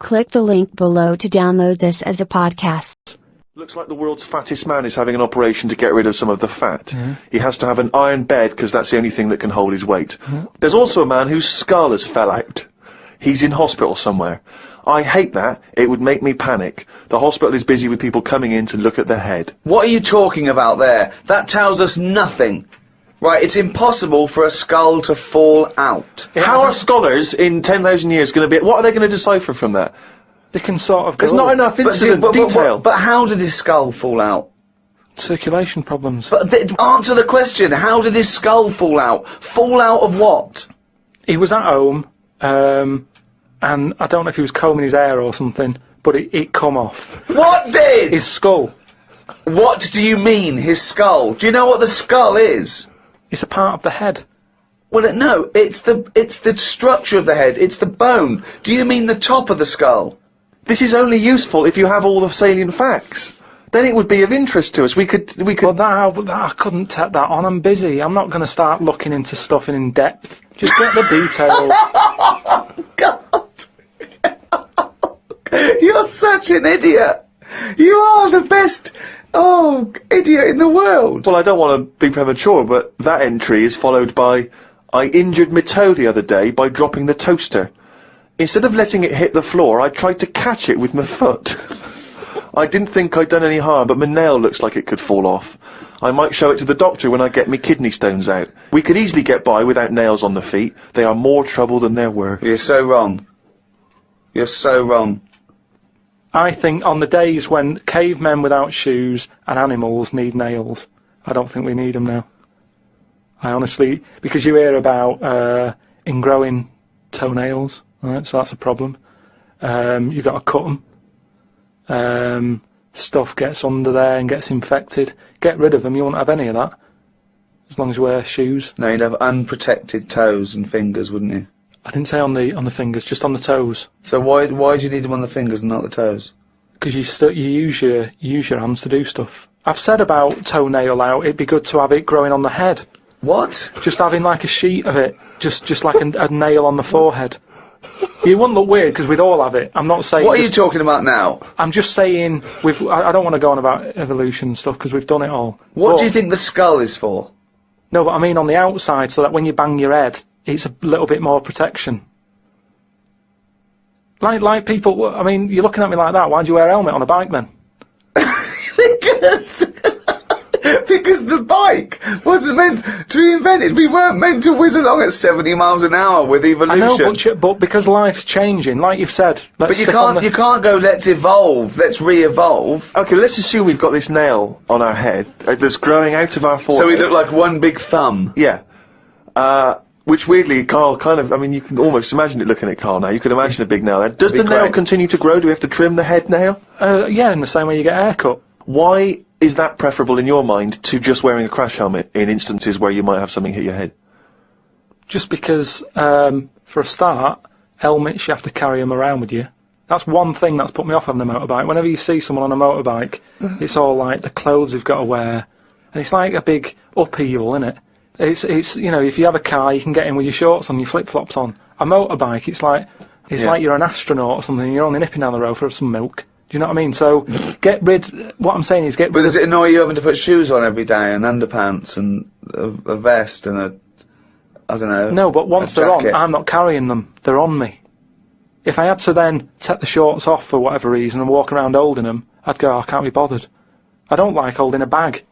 Click the link below to download this as a podcast. Looks like the world's fattest man is having an operation to get rid of some of the fat. He has to have an iron bed because that's the only thing that can hold his weight. There's also a man whose skull has fell out. He's in hospital somewhere. I hate that. It would make me panic. The hospital is busy with people coming in to look at their head. What are you talking about there? That tells us nothing. Right, it's impossible for a skull to fall out. How are scholars in 10,000 years going to be... What are they going to decipher from that? They can sort of go... There's not enough incident detail. But how did his skull fall out? Circulation problems. But answer the question. How did his skull fall out? Fall out of what? He was at home, and I don't know if he was combing his hair or something, but it come off. What did? His skull. What do you mean, his skull? Do you know what the skull is? It's a part of the head. Well, no, it's the structure of the head. It's the bone. Do you mean the top of the skull? This is only useful if you have all the salient facts. Then it would be of interest to us. We could. Well, I couldn't take that on. I'm busy. I'm not going to start looking into stuff in depth. Just get the details. God. You're such an idiot. You are the best, idiot in the world. Well, I don't want to be premature, but that entry is followed by, I injured my toe the other day by dropping the toaster. Instead of letting it hit the floor, I tried to catch it with my foot. I didn't think I'd done any harm, but my nail looks like it could fall off. I might show it to the doctor when I get me kidney stones out. We could easily get by without nails on the feet. They are more trouble than they're worth. You're so wrong. You're so wrong. I think on the days when cavemen without shoes and animals need nails, I don't think we need them now. I honestly... Because you hear about ingrowing toenails, right? So that's a problem. You've got to cut them. Stuff gets under there and gets infected. Get rid of them, you won't have any of that. As long as you wear shoes. No, you'd have unprotected toes and fingers, wouldn't you? I didn't say on the fingers, just on the toes. So why do you need them on the fingers and not the toes? Because you use your hands to do stuff. I've said about toenail out, it'd be good to have it growing on the head. What? Just having like a sheet of it, just like a nail on the forehead. You wouldn't look weird because we'd all have it. I'm not saying... What are you talking about now? I'm just saying, I don't want to go on about evolution and stuff because we've done it all. What do you think the skull is for? No, but I mean on the outside, so that when you bang your head, it's a little bit more protection. Like people, I mean, you're looking at me like that, why do you wear a helmet on a bike then? Because the bike wasn't meant to be invented. We weren't meant to whiz along at 70 miles an hour with evolution. I know, but because life's changing, like you've said... But you can't go, let's evolve, let's re-evolve. Okay, let's assume we've got this nail on our head that's growing out of our forehead. So we look like one big thumb. Yeah. Which weirdly, Karl kind of... I mean, you can almost imagine it looking at Karl now. You can imagine a big nail there. Does the nail continue to grow? Do we have to trim the head nail? Yeah, in the same way you get a haircut. Why is that preferable in your mind to just wearing a crash helmet in instances where you might have something hit your head? Just because, for a start, helmets, you have to carry them around with you. That's one thing that's put me off having a motorbike. Whenever you see someone on a motorbike, it's all like the clothes they've got to wear. And it's like a big upheaval, isn't it? It's you know, if you have a car, you can get in with your shorts on, your flip-flops on. A motorbike, it's like you're an astronaut or something, and you're only nipping down the road for some milk. Do you know what I mean? So, what I'm saying is get rid But does it annoy you having to put shoes on every day, and underpants, and a vest, and I don't know... No, but once they're on, I'm not carrying them. They're on me. If I had to then take the shorts off for whatever reason and walk around holding them, I'd go, I can't be bothered. I don't like holding a bag.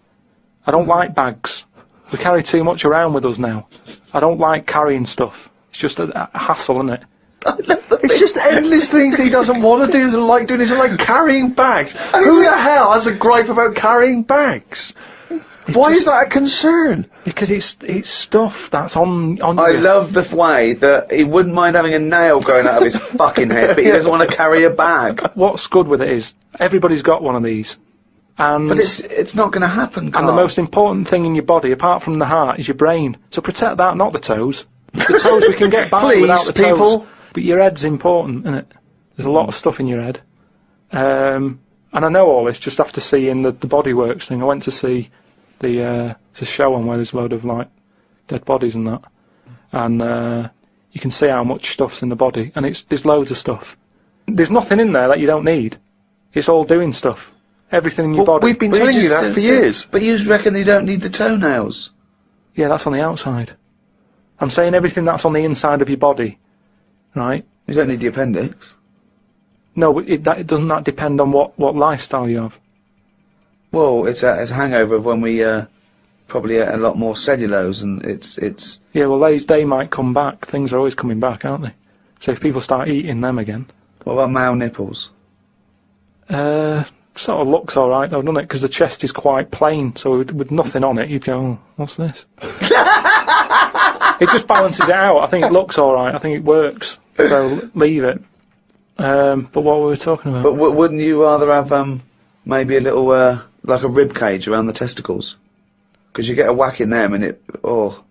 I don't like bags. We carry too much around with us now. I don't like carrying stuff. It's just a hassle, isn't it? It's just endless things he doesn't want to do, doesn't like doing, doesn't like carrying bags. Who the hell has a gripe about carrying bags? Why is that a concern? Because it's stuff that's on I you. love the way that he wouldn't mind having a nail going out of his fucking head, but he doesn't want to carry a bag. What's good with it is, everybody's got one of these. And but it's not going to happen, Karl. And the most important thing in your body, apart from the heart, is your brain. So protect that, not the toes. The toes we can get by without the toes. People. But your head's important, isn't it? There's a lot of stuff in your head. And I know all this just after seeing the Bodyworks thing. I went to see it's a show on where there's a load of like dead bodies and that. And you can see how much stuff's in the body. And there's loads of stuff. There's nothing in there that you don't need. It's all doing stuff. Everything in your body. We've been telling you that for years. But you reckon you don't need the toenails? Yeah, that's on the outside. I'm saying everything that's on the inside of your body, right? You don't need the appendix. No, but it doesn't that depend on what lifestyle you have? Well, it's a hangover of when we probably ate a lot more cellulose, and it's. Yeah, well, they might come back. Things are always coming back, aren't they? So if people start eating them again. What about male nipples? Sort of looks all right though, doesn't it? Because the chest is quite plain, so with nothing on it, you'd go, oh, what's this? It just balances it out. I think it looks all right. I think it works. So leave it. But what were we talking about? But wouldn't you rather have maybe a little like a rib cage around the testicles? Because you get a whack in them and it. Oh.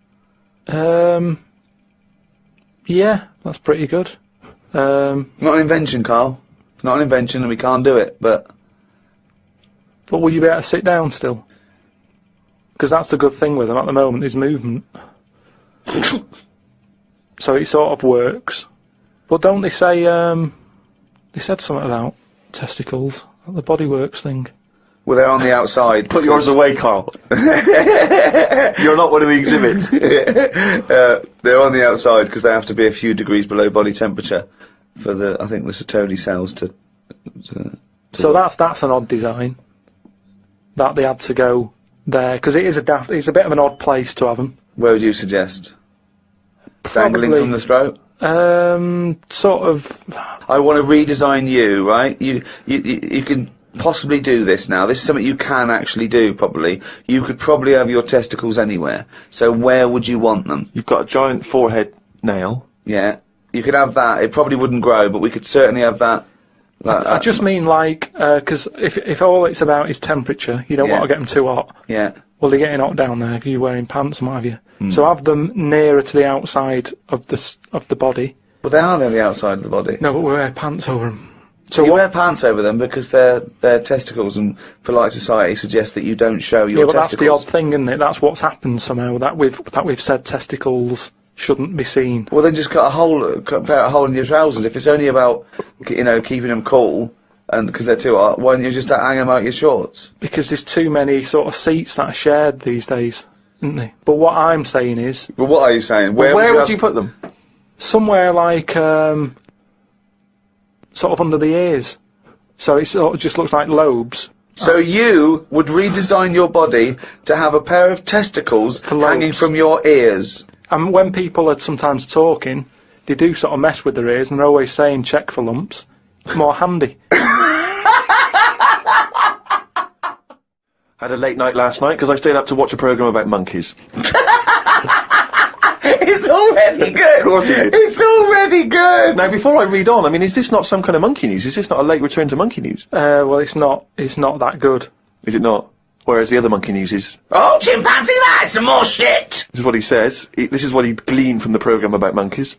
Yeah, that's pretty good. Not an invention, Karl. It's not an invention, and we can't do it. But will you be able to sit down still? Because that's the good thing with them at the moment, is movement. So it sort of works. But don't they say, they said something about testicles, the bodyworks thing. well, they're on the outside. Put yours away, Karl. You're not one of the exhibits. They're on the outside because they have to be a few degrees below body temperature for the, I think, the Sertoli cells to So that's an odd design. That they had to go there because it is it's a bit of an odd place to have them. Where would you suggest? Probably, dangling from the throat? Sort of. I want to redesign you, right? You can possibly do this now. This is something you can actually do, probably. You could probably have your testicles anywhere. So where would you want them? You've got a giant forehead nail. Yeah. You could have that. It probably wouldn't grow, but we could certainly have that. I just mean like, because if all it's about is temperature, you don't want to get them too hot. Yeah. Well, they're getting hot down there. You're wearing pants and what have you. Mm. So have them nearer to the outside of the body. Well, they are on the outside of the body. No, but we wear pants over them. So you wear pants over them because they're testicles, and polite society suggests that you don't show your testicles. Yeah, but that's the odd thing, isn't it? That's what's happened somehow. That we've said testicles shouldn't be seen. Well, then just cut a hole in your trousers. If it's only about, keeping them cool, and because they're too hot, why don't you just hang them out your shorts? Because there's too many sort of seats that are shared these days, isn't there? But what I'm saying is... Well, what are you saying? Where would you put them? Somewhere like, sort of under the ears. So it sort of just looks like lobes. So you would redesign your body to have a pair of testicles hanging from your ears? And when people are sometimes talking, they do sort of mess with their ears, and they're always saying check for lumps. More handy. Had a late night last night because I stayed up to watch a programme about monkeys. It's already good! Of course you did. It's already good! Now, before I read on, is this not some kind of monkey news? Is this not a late return to monkey news? Well, it's not that good. Is it not? Whereas the other monkey news is... Oh, chimpanzee, that's some more shit! This is what he says. This is what he gleaned from the programme about monkeys.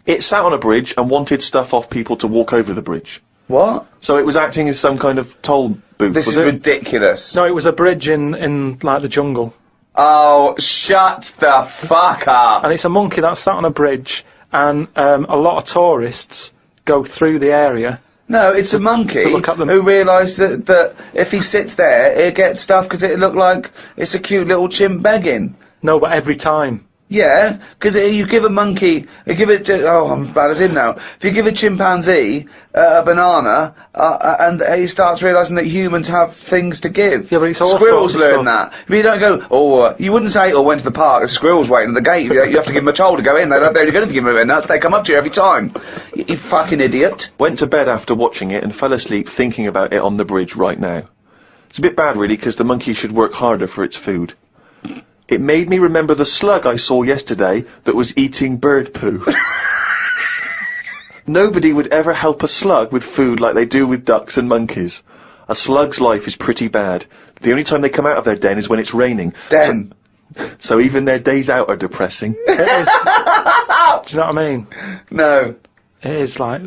It sat on a bridge and wanted stuff off people to walk over the bridge. What? So it was acting as some kind of toll booth, This is ridiculous. No, it was a bridge in like the jungle. Oh, shut the fuck up! And it's a monkey that sat on a bridge, and a lot of tourists go through the area. No, it's a monkey to look at them. who realised that if he sits there, he'll get stuff because it look like it's a cute little chimp begging. No, but every time. Yeah, because you give a monkey, I'm as bad as him now. If you give a chimpanzee a banana, and he starts realising that humans have things to give. Yeah, but it's all Squirrels sorts of learn that. But you don't go, you wouldn't say, went to the park, the squirrel's waiting at the gate. You have to give them a toll to go in. They're only going to give them a nuts. They come up to you every time. You fucking idiot. Went to bed after watching it and fell asleep thinking about it on the bridge right now. It's a bit bad, really, because the monkey should work harder for its food. It made me remember the slug I saw yesterday that was eating bird poo. Nobody would ever help a slug with food like they do with ducks and monkeys. A slug's life is pretty bad. The only time they come out of their den is when it's raining. Den. So even their days out are depressing. It is. Do you know what I mean? No. It is like,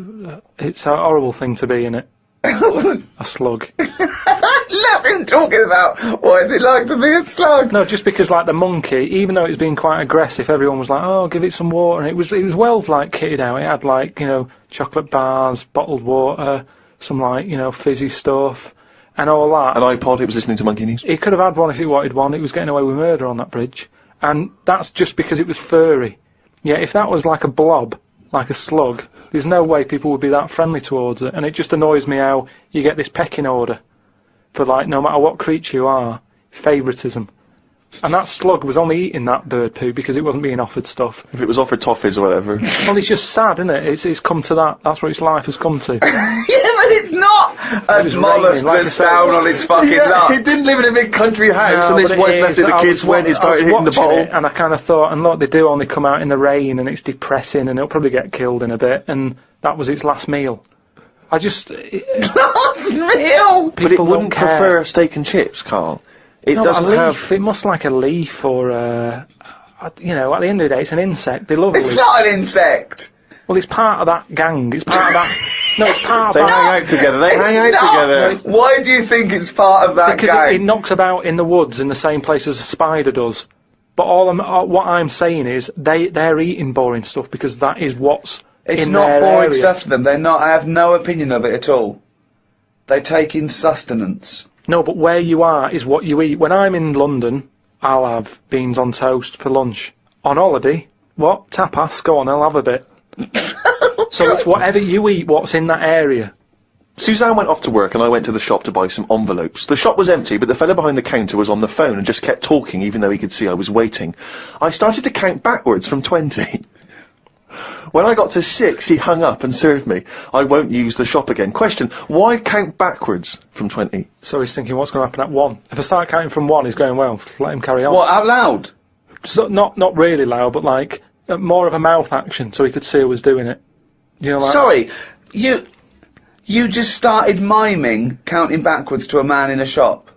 it's a horrible thing to be, innit? I a slug. Love him talking about what is it like to be a slug. No, just because like the monkey, even though it was being quite aggressive, everyone was like, "Oh, give it some water," and it was well like kitted out. It had like chocolate bars, bottled water, some like fizzy stuff, and all that. An iPod. It was listening to Monkey News. It could have had one if it wanted one. It was getting away with murder on that bridge, and that's just because it was furry. Yeah, if that was like a blob, like a slug, there's no way people would be that friendly towards it, and it just annoys me how you get this pecking order for like no matter what creature you are, favouritism. And that slug was only eating that bird poo because it wasn't being offered stuff. If it was offered toffees or whatever. Well, it's just sad, isn't it? It's come to that. That's what its life has come to. Yeah, but it's not a mollusk that's down on its fucking luck. It didn't live in a big country house, No, and his but wife it left is. it. The kids went. It started hitting the bottle. And I kind of thought, and look, they do only come out in the rain, and it's depressing, and it'll probably get killed in a bit. And that was its last meal. I just Last meal. But it wouldn't prefer steak and chips, Carl. It doesn't have. It must like a leaf or at the end of the day, it's an insect. They love. It's not an insect. Well, it's part of that gang. It's part of that. No, it's part of They that. hang out together. They hang out together. Why do you think it's part of that Because gang? it knocks about in the woods in the same place as a spider does. But what I'm saying is they're eating boring stuff because that is what's It's in not their boring area. stuff to them. They're not. I have no opinion of it at all. They take in sustenance. No, but where you are is what you eat. When I'm in London, I'll have beans on toast for lunch. On holiday, what? Tapas? Go on, I'll have a bit. So it's whatever you eat, what's in that area. Suzanne went off to work and I went to the shop to buy some envelopes. The shop was empty, but the fellow behind the counter was on the phone and just kept talking even though he could see I was waiting. I started to count backwards from 20. When I got to 6, he hung up and served me. I won't use the shop again. Question, why count backwards from 20? So he's thinking, what's going to happen at 1? If I start counting from 1, he's going, well, let him carry on. What, out loud? So not really loud, but like more of a mouth action, so he could see who was doing it. Like Sorry, you just started miming counting backwards to a man in a shop.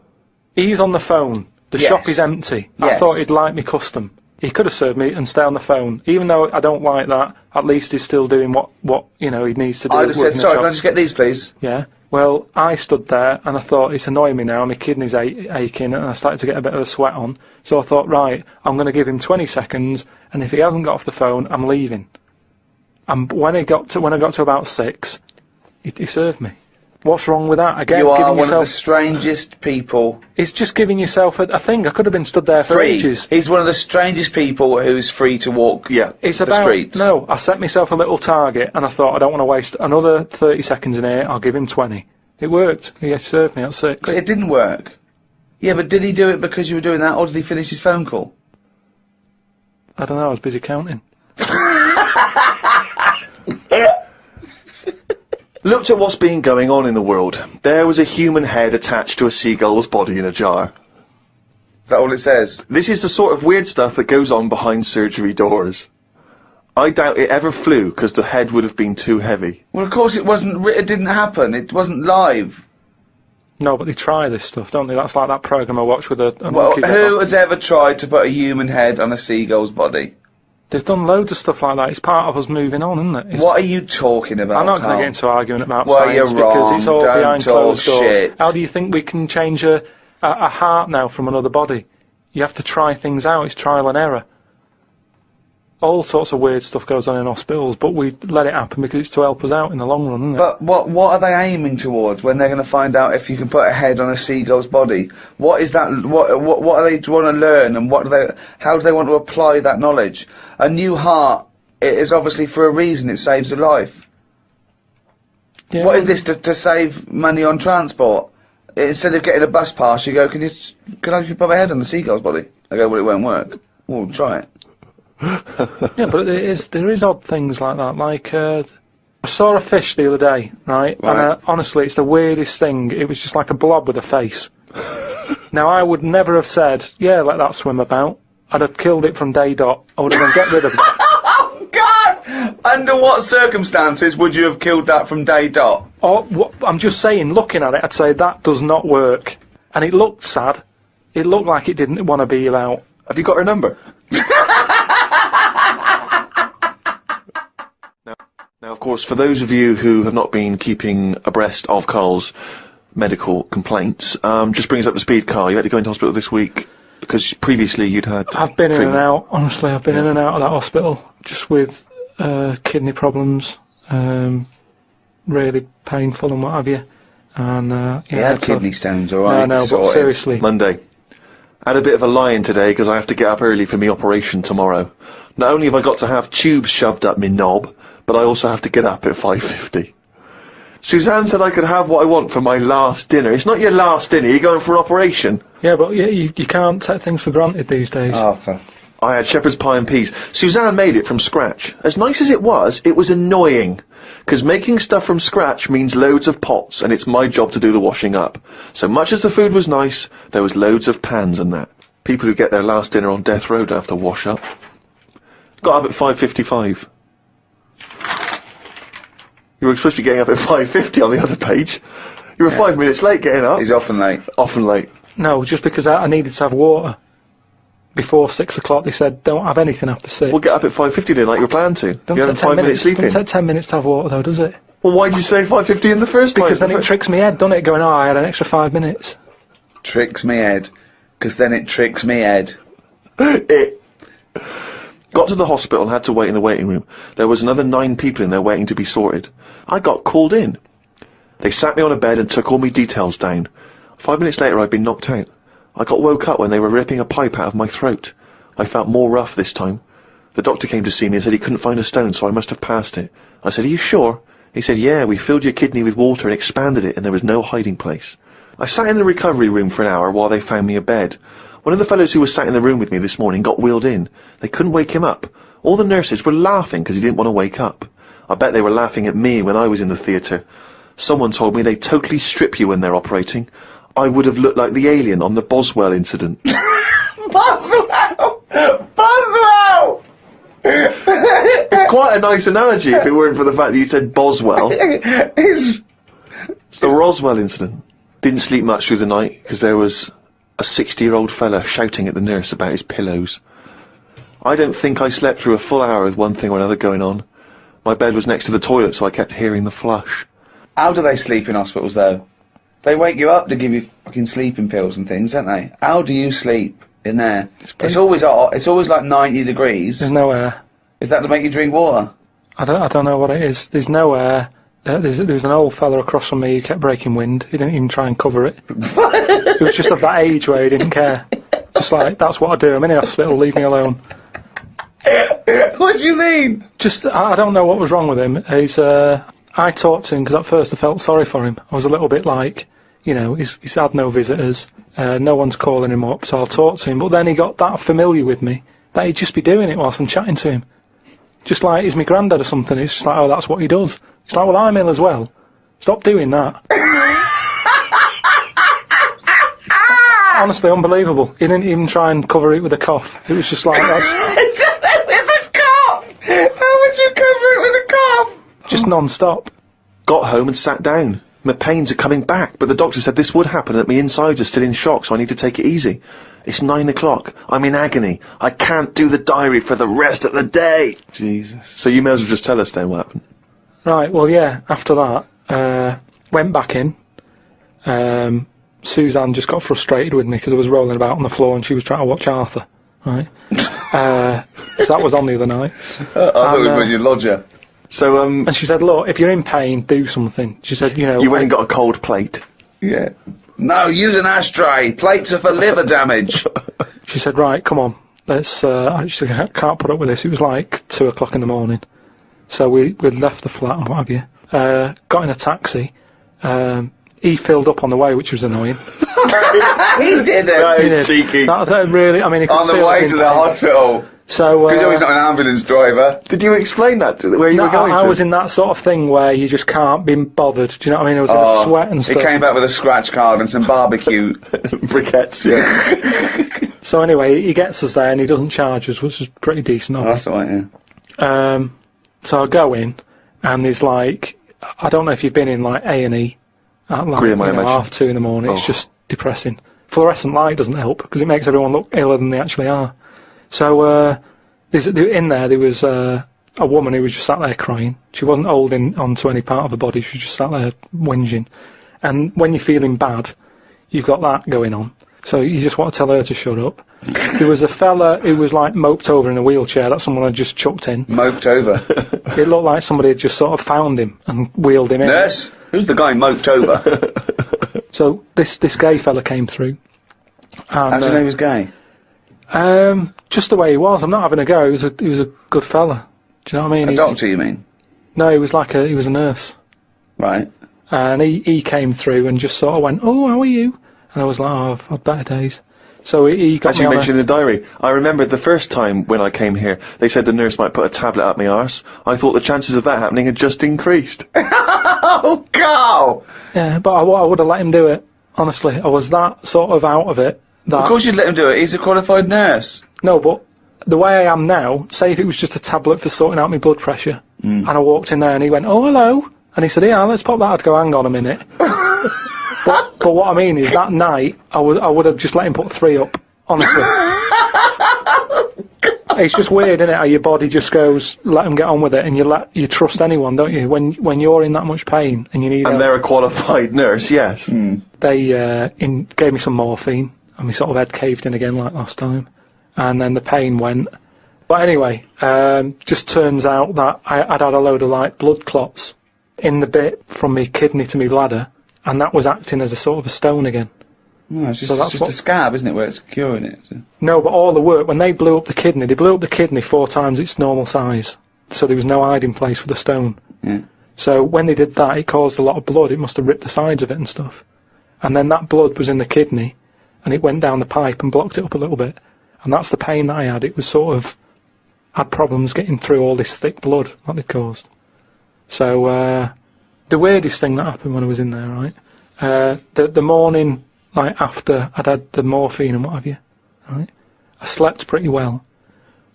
He's on the phone. The Yes. shop is empty. I Yes. thought he'd like me custom. He could have served me and stay on the phone. Even though I don't like that, at least he's still doing what he needs to do. I'd have said, sorry, can I just get these, please? Yeah. Well, I stood there and I thought, it's annoying me now, my kidneys aching, and I started to get a bit of a sweat on. So I thought, right, I'm going to give him 20 seconds, and if he hasn't got off the phone, I'm leaving. And when I got to about 6, he served me. What's wrong with that? Again, You are giving one yourself, of the strangest people. it's just giving yourself a thing. I could have been stood there for Free. ages. He's one of the strangest people who's free to walk It's the about, streets. no, I set myself a little target, and I thought, I don't want to waste another 30 seconds in here, I'll give him 20. It worked. He served me at 6. It didn't work. Yeah, but did he do it because you were doing that, or did he finish his phone call? I don't know, I was busy counting. Looked at what's been going on in the world. There was a human head attached to a seagull's body in a jar. Is that all it says? This is the sort of weird stuff that goes on behind surgery doors. I doubt it ever flew because the head would have been too heavy. Well, of course it wasn't. It didn't happen. It wasn't live. No, but they try this stuff, don't they? That's like that programme I watched with a Well, monkey. who has ever tried to put a human head on a seagull's body? They've done loads of stuff like that. It's part of us moving on, isn't it? What are you talking about? I'm not going to Karl? get into arguing about Well, science you're because wrong. it's all Don't behind talk closed doors. shit. How do you think we can change a heart now from another body? You have to try things out. It's trial and error. All sorts of weird stuff goes on in hospitals, but we let it happen because it's to help us out in the long run, isn't it? But what are they aiming towards when they're going to find out if you can put a head on a seagull's body? What is that? What are they want to learn, and how do they want to apply that knowledge? A new heart is obviously for a reason. It saves a life. Yeah, What is this to save money on transport? Instead of getting a bus pass, you go, can I just put my head on the seagull's body? I go, well, it won't work. Well, try it. Yeah, but there is odd things like that. Like, I saw a fish the other day, right? Right. And honestly, it's the weirdest thing. It was just like a blob with a face. Now, I would never have said, yeah, let that swim about. I'd have killed it from day dot. I would have gone, get rid of it. Oh, God! Under what circumstances would you have killed that from day dot? I'm just saying, looking at it, I'd say that does not work. And it looked sad. It looked like it didn't want to be about. Have you got her number? Now, of course, for those of you who have not been keeping abreast of Karl's medical complaints. Just brings up to speed, Karl. You had to go into hospital this week because previously you'd had. I've been in treatment. and out. Honestly, I've been in and out of that hospital just with kidney problems, really painful and what have you. And He had kidney stones, alright. No, but seriously. Monday. I had a bit of a lie-in today because I have to get up early for my operation tomorrow. Not only have I got to have tubes shoved up my knob, but I also have to get up at 5:50. Suzanne said I could have what I want for my last dinner. It's not your last dinner, you're going for an operation. Yeah, but you can't take things for granted these days. I had shepherd's pie and peas. Suzanne made it from scratch. As nice as it was annoying. Because making stuff from scratch means loads of pots, and it's my job to do the washing up. So much as the food was nice, there was loads of pans and that. People who get their last dinner on death row don't have to wash up. Got up at 5:55. You were supposed to be getting up at 5:50 on the other page. You were 5 minutes late getting up. He's often late. Often late. No, just because I needed to have water. Before 6 o'clock, they said, don't have anything after 6. Well, get up at 5:50 then, like you were planned to. Don't You had 5 minutes sleeping. Doesn't take 10 minutes to have water, though, does it? Well, why did you say 5:50 in the first place? Because then it tricks me head, doesn't it? Going, I had an extra 5 minutes. Tricks me head. Because then it tricks me head. It. Got to the hospital and had to wait in the waiting room. There was another 9 people in there waiting to be sorted. I got called in. They sat me on a bed and took all my details down. 5 minutes later, I'd been knocked out. I got woke up when they were ripping a pipe out of my throat. I felt more rough this time. The doctor came to see me and said he couldn't find a stone, so I must have passed it. I said, are you sure? He said, yeah, we filled your kidney with water and expanded it, and there was no hiding place. I sat in the recovery room for an hour while they found me a bed. One of the fellows who was sat in the room with me this morning got wheeled in. They couldn't wake him up. All the nurses were laughing because he didn't want to wake up. I bet they were laughing at me when I was in the theatre. Someone told me they totally strip you when they're operating. I would have looked like the alien on the Boswell incident. Boswell! Boswell! It's quite a nice analogy if it weren't for the fact that you said Boswell. It's the Roswell incident. Didn't sleep much through the night because there was a 60-year-old fella shouting at the nurse about his pillows. I don't think I slept through a full hour with one thing or another going on. My bed was next to the toilet, so I kept hearing the flush. How do they sleep in hospitals, though? They wake you up to give you fucking sleeping pills and things, don't they? How do you sleep in there? It's always hot. It's always like 90 degrees. There's no air. Is that to make you drink water? I don't know what it is. There's no air. There was an old fella across from me who kept breaking wind. He didn't even try and cover it. He was just of that age where he didn't care. Just like, that's what I do. I'm in the hospital, leave me alone. What do you mean? Just, I don't know what was wrong with him. I talked to him because at first I felt sorry for him. I was a little bit like, you know, he's had no visitors. No one's calling him up, so I'll talk to him. But then he got that familiar with me that he'd just be doing it whilst I'm chatting to him. Just like he's my granddad or something. It's just like, oh, that's what he does. It's like, well, I'm ill as well. Stop doing that. Honestly, unbelievable. He didn't even try and cover it with a cough. It was just like, that's... With a cough! How would you cover it with a cough? Just non-stop. Got home and sat down. My pains are coming back, but the doctor said this would happen and that my insides are still in shock, so I need to take it easy. It's 9 o'clock. I'm in agony. I can't do the diary for the rest of the day. Jesus. So you may as well just tell us then what happened. Right, well, yeah, after that, went back in. Suzanne just got frustrated with me because I was rolling about on the floor and she was trying to watch Arthur, right? So that was on the other night. I thought it was when you lodger. So, and she said, look, if you're in pain, do something. She said, you know... You went and got a cold plate. Yeah. No, use an ashtray. Plates are for liver damage. She said, right, come on. Let's, I can't put up with this. It was like 2 o'clock in the morning. So we left the flat and what have you. Got in a taxi. He filled up on the way, which was annoying. He did it. That is cheeky. That really, I mean, he could On see the I was way in to the pain. hospital. So, Because he's not an ambulance driver. Did you explain that to where you were going I to? was in that sort of thing where you just can't be bothered. Do you know what I mean? I was in a sweat and He stuff. came back with a scratch card and some barbecue. Briquettes, yeah. So anyway, he gets us there and he doesn't charge us, which is pretty decent of him. That's alright, yeah. So I go in, and there's like, I don't know if you've been in like A&E at like Grim, I imagine. 2:30 in the morning. It's Oh. just depressing. Fluorescent light doesn't help because it makes everyone look iller than they actually are. So in there was a woman who was just sat there crying. She wasn't holding onto any part of her body. She was just sat there whinging. And when you're feeling bad, you've got that going on. So you just want to tell her to shut up. There was a fella who was like moped over in a wheelchair that someone had just chucked in. Moped over. It looked like somebody had just sort of found him and wheeled him in. Nurse, who's the guy moped over? So this gay fella came through. And, How do you know he was gay? Just the way he was. I'm not having a go. He was a good fella. Do you know what I mean? A doctor, you mean? No, he was a nurse. Right. And he came through and just sort of went, "Oh, how are you?" And I was like, "Oh, I've had better days." So he got As me you on mentioned in the diary, I remember the first time when I came here, they said the nurse might put a tablet up my arse. I thought the chances of that happening had just increased. Oh, Karl! Yeah, but I would have let him do it. Honestly, I was that sort of out of it. That Of course you'd let him do it. He's a qualified nurse. No, but the way I am now, say if it was just a tablet for sorting out my blood pressure, and I walked in there and he went, "Oh, hello," and he said, "Yeah, let's pop that." I'd go, "Hang on a minute." But what I mean is that night, I would have just let him put 3 up, honestly. It's just weird, isn't it, how your body just goes, let them get on with it, and you trust anyone, don't you? When you're in that much pain and you need And they're a qualified nurse, yes. They gave me some morphine, and my sort of head caved in again like last time, and then the pain went. But anyway, just turns out that I'd had a load of like blood clots in the bit from my kidney to my bladder, and that was acting as a sort of a stone again. No, it's just, So that's a scab, isn't it, where it's curing it? So. No, but all the work, when they blew up the kidney 4 times its normal size, so there was no hiding place for the stone. Yeah. So when they did that, it caused a lot of blood. It must have ripped the sides of it and stuff. And then that blood was in the kidney, and it went down the pipe and blocked it up a little bit. And that's the pain that I had. It was sort of, had problems getting through all this thick blood that they'd caused. So, the weirdest thing that happened when I was in there, right, the morning, like, after I'd had the morphine and what have you, right, I slept pretty well.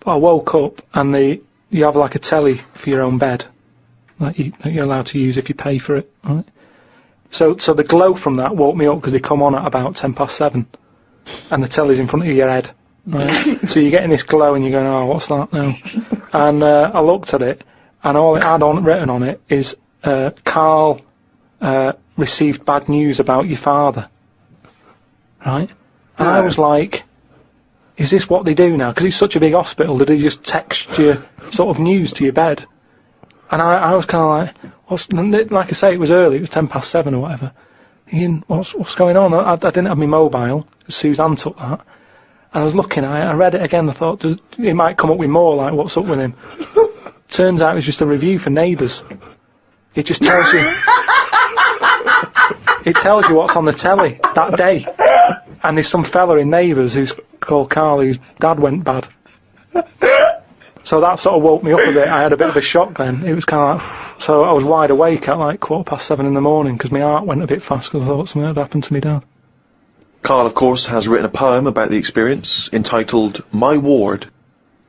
But I woke up, and you have, like, a telly for your own bed, that you're allowed to use if you pay for it, right? So the glow from that woke me up, because they come on at about 7:10, and the telly's in front of your head, right? So you're getting this glow, and you're going, "Oh, what's that now?" And I looked at it, and all it had written on it is, "Karl received bad news about your father." Right? And I was like, is this what they do now? Because it's such a big hospital, do they just text you sort of news to your bed? And I was kind of like, like I say, it was early, it was 7:10 or whatever. Thinking, what's going on? I didn't have my mobile, Suzanne took that. And I was looking at it, I read it again, I thought, it might come up with more, like, what's up with him? Turns out it was just a review for Neighbours. It just tells you... It tells you what's on the telly that day. And there's some fella in Neighbours who's called Karl, whose dad went bad. So that sort of woke me up a bit. I had a bit of a shock then. It was kind of like... So I was wide awake at like 7:15 in the morning, because my heart went a bit fast because I thought something had happened to me dad. Karl, of course, has written a poem about the experience entitled My Ward.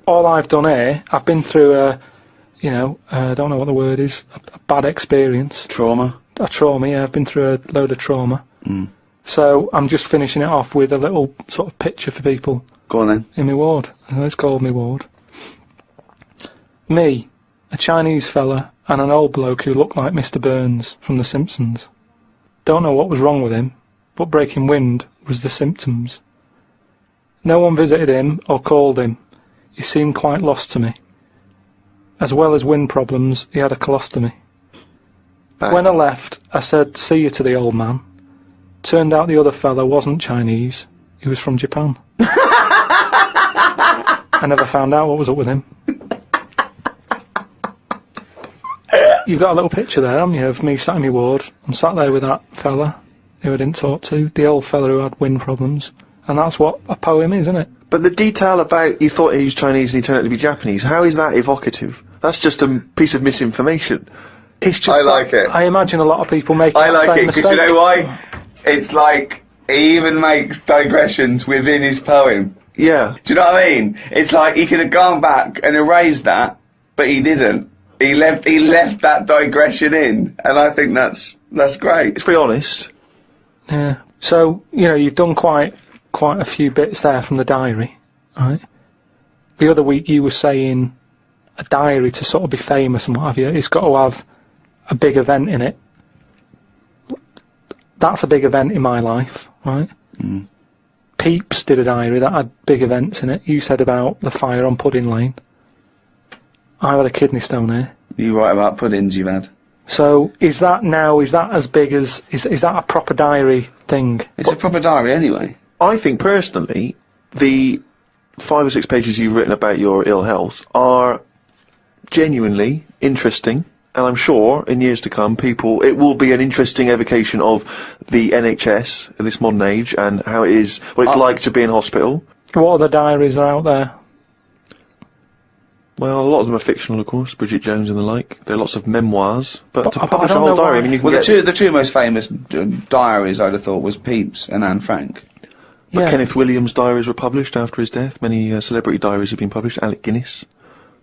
All I've done here, I've been through I don't know what the word is, a bad experience. Trauma. A trauma, yeah, I've been through a load of trauma. So I'm just finishing it off with a little sort of picture for people. Go on then. In my ward. It's called my ward. Me, a Chinese fella, and an old bloke who looked like Mr. Burns from The Simpsons. Don't know what was wrong with him, but breaking wind was the symptoms. No one visited him or called him. He seemed quite lost to me. As well as wind problems, he had a colostomy. Bang. When I left, I said, "See you" to the old man. Turned out the other fella wasn't Chinese, he was from Japan. I never found out what was up with him. You've got a little picture there, haven't you, of me sat in my ward. I'm sat there with that fella who I didn't talk to, the old fella who had wind problems. And that's what a poem is, isn't it? But the detail about you thought he was Chinese and he turned out to be Japanese, how is that evocative? That's just a piece of misinformation. It's just I like it. I imagine a lot of people make I that like same it, because mistake. you know why? It's like, he even makes digressions within his poem. Yeah. Do you know what I mean? It's like, he could have gone back and erased that, but he didn't. He left that digression in, and I think that's great. It's very honest. Yeah. So, you've done quite a few bits there from the diary, right? The other week you were saying a diary to sort of be famous and what have you, it's got to have a big event in it. that's a big event in my life, right? Peeps did a diary that had big events in it. You said about the fire on Pudding Lane. I had a kidney stone here. You write about puddings you've had. So is that as big as is that a proper diary thing? It's a proper diary anyway. I think personally, the 5 or 6 pages you've written about your ill health are genuinely interesting, and I'm sure in years to come it will be an interesting evocation of the NHS in this modern age and how what it's like to be in hospital. What other diaries are out there? Well, a lot of them are fictional, of course, Bridget Jones and the like. There are lots of memoirs, but to I publish a don't whole know diary, why. I mean, you can Well, get... the two most famous diaries I'd have thought was Pepys and Anne Frank. But Kenneth Williams' diaries were published after his death. Many celebrity diaries have been published. Alec Guinness,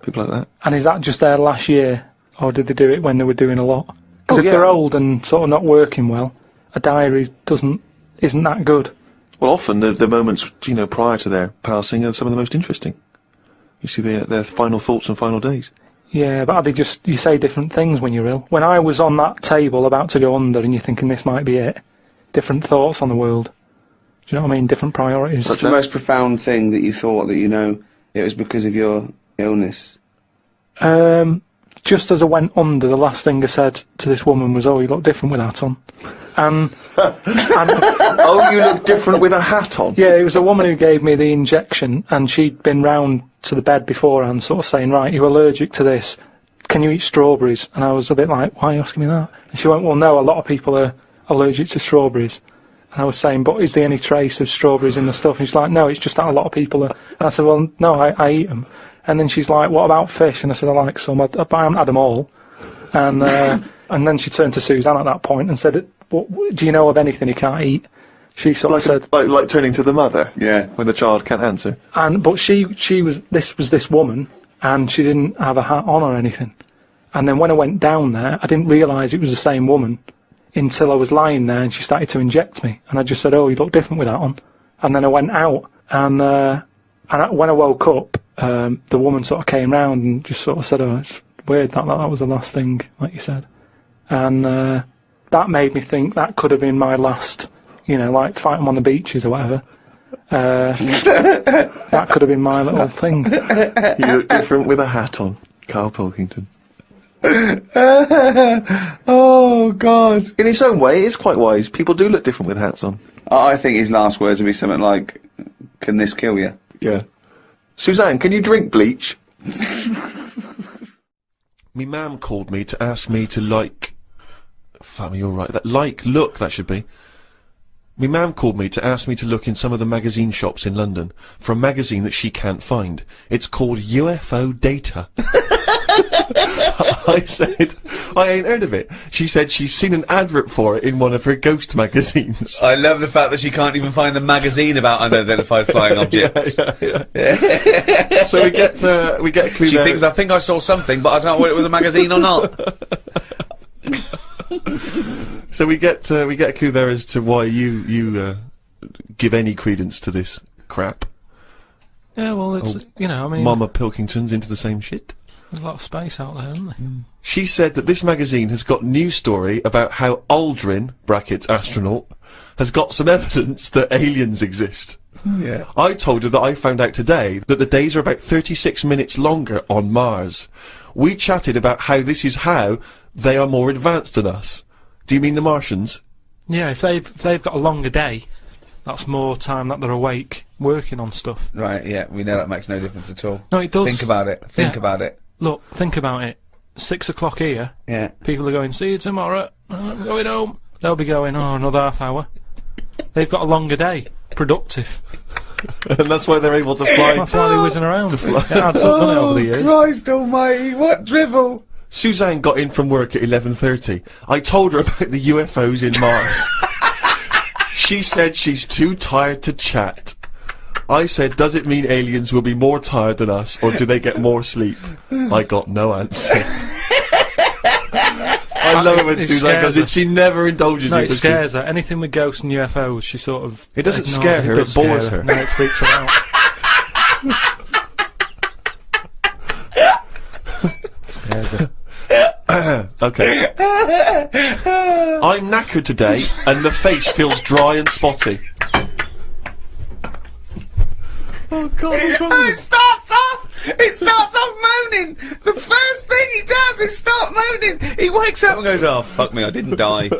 people like that. And is that just their last year, or did they do it when they were doing a lot? Because if yeah. they're old and sort of not working well, a diary isn't that good. Well, often the moments, prior to their passing are some of the most interesting. You see their final thoughts and final days. Yeah, but you say different things when you're ill. When I was on that table about to go under and you're thinking this might be it, different thoughts on the world. Do you know what I mean? Different priorities. What's the most profound thing that you thought that it was because of your illness? Just as I went under, the last thing I said to this woman was, "Oh, you look different with that on." And oh, you look different with a hat on. Yeah, it was a woman who gave me the injection, and she'd been round to the bed beforehand, sort of saying, "Right, you're allergic to this. Can you eat strawberries?" And I was a bit like, "Why are you asking me that?" And she went, "Well, no, a lot of people are allergic to strawberries." And I was saying, "But is there any trace of strawberries in the stuff?" And she's like, "No, it's just that a lot of people are." And I said, "Well, no, I eat them." And then she's like, "What about fish?" And I said, "I like some, but I haven't had them all." And and then she turned to Suzanne at that point and said, "Do you know of anything he can't eat?" She sort of said, like turning to the mother. Yeah. When the child can't answer. But she was this woman, and she didn't have a hat on or anything. And then when I went down there, I didn't realise it was the same woman until I was lying there and she started to inject me. And I just said, "Oh, you look different with that on." And then I went out, and when I woke up, the woman sort of came round and just sort of said, "Oh, it's weird that was the last thing, like you said." And that made me think that could have been my last, like fighting on the beaches or whatever. That could have been my little thing. You look different with a hat on, Karl Pilkington. Oh, God. In its own way, it is quite wise. People do look different with hats on. I think his last words would be something like, "Can this kill you?" Yeah. Suzanne, can you drink bleach? Me mum called me to ask me to fuck me, you're right. That should be. Me mum called me to ask me to look in some of the magazine shops in London for a magazine that she can't find. It's called UFO Data. I said, I ain't heard of it. She said she's seen an advert for it in one of her ghost magazines. I love the fact that she can't even find the magazine about unidentified flying objects. Yeah. So we get a clue. She there. thinks, I think I saw something, but I don't know whether it was a magazine or not. So we get a clue there as to why you give any credence to this crap. Yeah, well, it's, Mama Pilkington's into the same shit. There's a lot of space out there, isn't there? She said that this magazine has got news story about how Aldrin, brackets astronaut, has got some evidence that aliens exist. Yeah. I told her that I found out today that the days are about 36 minutes longer on Mars. We chatted about how this is how they are more advanced than us. Do you mean the Martians? Yeah, if they've got a longer day, that's more time that they're awake working on stuff. Right, yeah, we know that makes no difference at all. No, it does. Think about it. Think about it. Look, think about it. 6 o'clock here. Yeah. People are going, "See you tomorrow. I'm going home." They'll be going, "Oh, another half hour." They've got a longer day. Productive. And that's why they're able to fly. That's why they're whizzing around. It adds up, doesn't it, over the years? Christ almighty, what drivel! Suzanne got in from work at 11:30. I told her about the UFOs in Mars. She said she's too tired to chat. I said, does it mean aliens will be more tired than us, or do they get more sleep? I got no answer. I love it when Suzanne goes in. She never indulges No, you. it scares her. Anything with ghosts and UFOs, she sort of... It doesn't ignores scare her, does it bores scare her. No, it freaks her out. Scares her. Okay. I'm knackered today, and the face feels dry and spotty. Oh God, what's wrong with It starts off moaning. The first thing he does is start moaning. He wakes up and goes, "Oh, fuck me, I didn't die."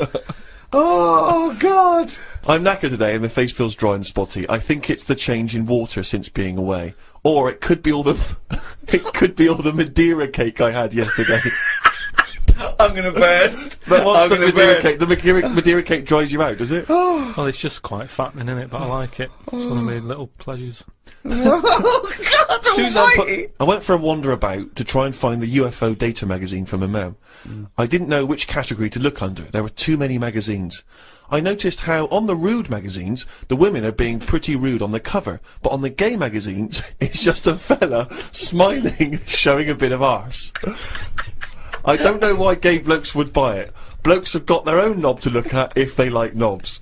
Oh God. I'm knackered today and my face feels dry and spotty. I think it's the change in water since being away. Or it could be all the it could be all the Madeira cake I had yesterday. I'm gonna burst. But what's I'm the gonna Madeira burst. cake? The Madeira cake dries you out, does it? Well, it's just quite fattening, isn't it? But I like it. It's one of my little pleasures. Oh God almighty. I went for a wander about to try and find the UFO data magazine for my mum. I didn't know which category to look under. There were too many magazines. I noticed how on the rude magazines, the women are being pretty rude on the cover, but on the gay magazines, it's just a fella smiling, showing a bit of arse. I don't know why gay blokes would buy it. Blokes have got their own knob to look at if they like knobs.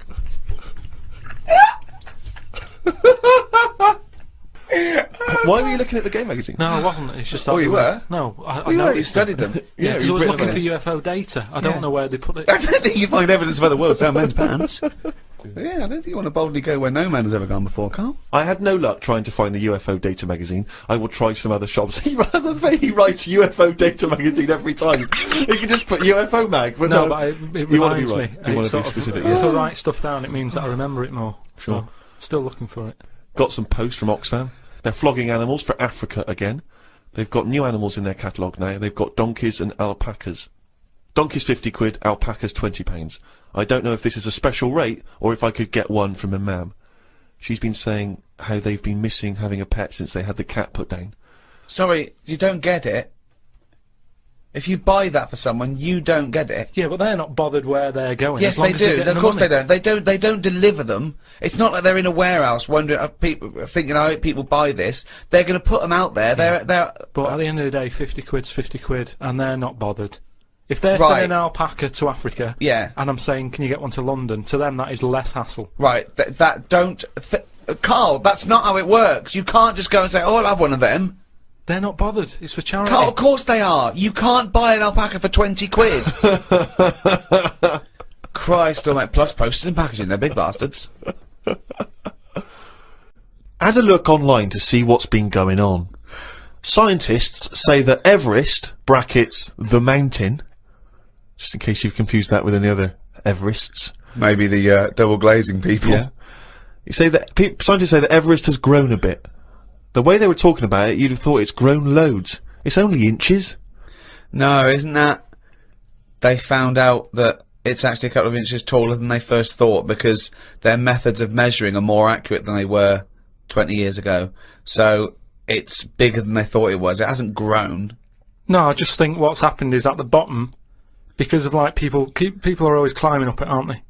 Why were you looking at the gay magazine? No, I wasn't. It's just that. Oh, you were? No, I You noticed studied them. Yeah, because I was you've looking written for UFO data. I don't know where they put it. I don't think you find evidence of other worlds down men's pants. Yeah, I don't think you want to boldly go where no man has ever gone before, Karl. I had no luck trying to find the UFO data magazine. I will try some other shops. He writes UFO data magazine every time. He can just put UFO mag, but No, but it You wanna be reminds right. me. You wanna It's be sort of- specific, If yeah. I write stuff down, it means that I remember it more. Sure. So, still looking for it. Got some posts from Oxfam. They're flogging animals for Africa again. They've got new animals in their catalogue now. They've got donkeys and alpacas. Donkeys 50 quid, alpacas 20 pounds. I don't know if this is a special rate or if I could get one from a mam. She's been saying how they've been missing having a pet since they had the cat put down. Sorry, you don't get it. If you buy that for someone, you don't get it. Yeah, but they're not bothered where they're going. Yes, as long they as they're do. getting Of the course money. they don't. They don't deliver them. It's not like they're in a warehouse wondering, people thinking, I hope people buy this. They're going to put them out there. They're. But at the end of the day, 50 quid's 50 quid, and they're not bothered. If they're Right. sending an alpaca to Africa, Yeah. and I'm saying, can you get one to London? To them, that is less hassle. Right. Carl, that's not how it works. You can't just go and say, oh, I'll have one of them. They're not bothered. It's for charity. Carl, of course they are. You can't buy an alpaca for 20 quid. Christ almighty. Plus postage and packaging. They're big bastards. Had a look online to see what's been going on. Scientists say that Everest, brackets, the mountain, just in case you've confused that with any other Everests. Maybe the double glazing people. Yeah. You say that scientists say that Everest has grown a bit. The way they were talking about it, you'd have thought it's grown loads. It's only inches. No, isn't that... They found out that it's actually a couple of inches taller than they first thought because their methods of measuring are more accurate than they were 20 years ago. So it's bigger than they thought it was. It hasn't grown. No, I just think what's happened is at the bottom, because of like people are always climbing up it, aren't they?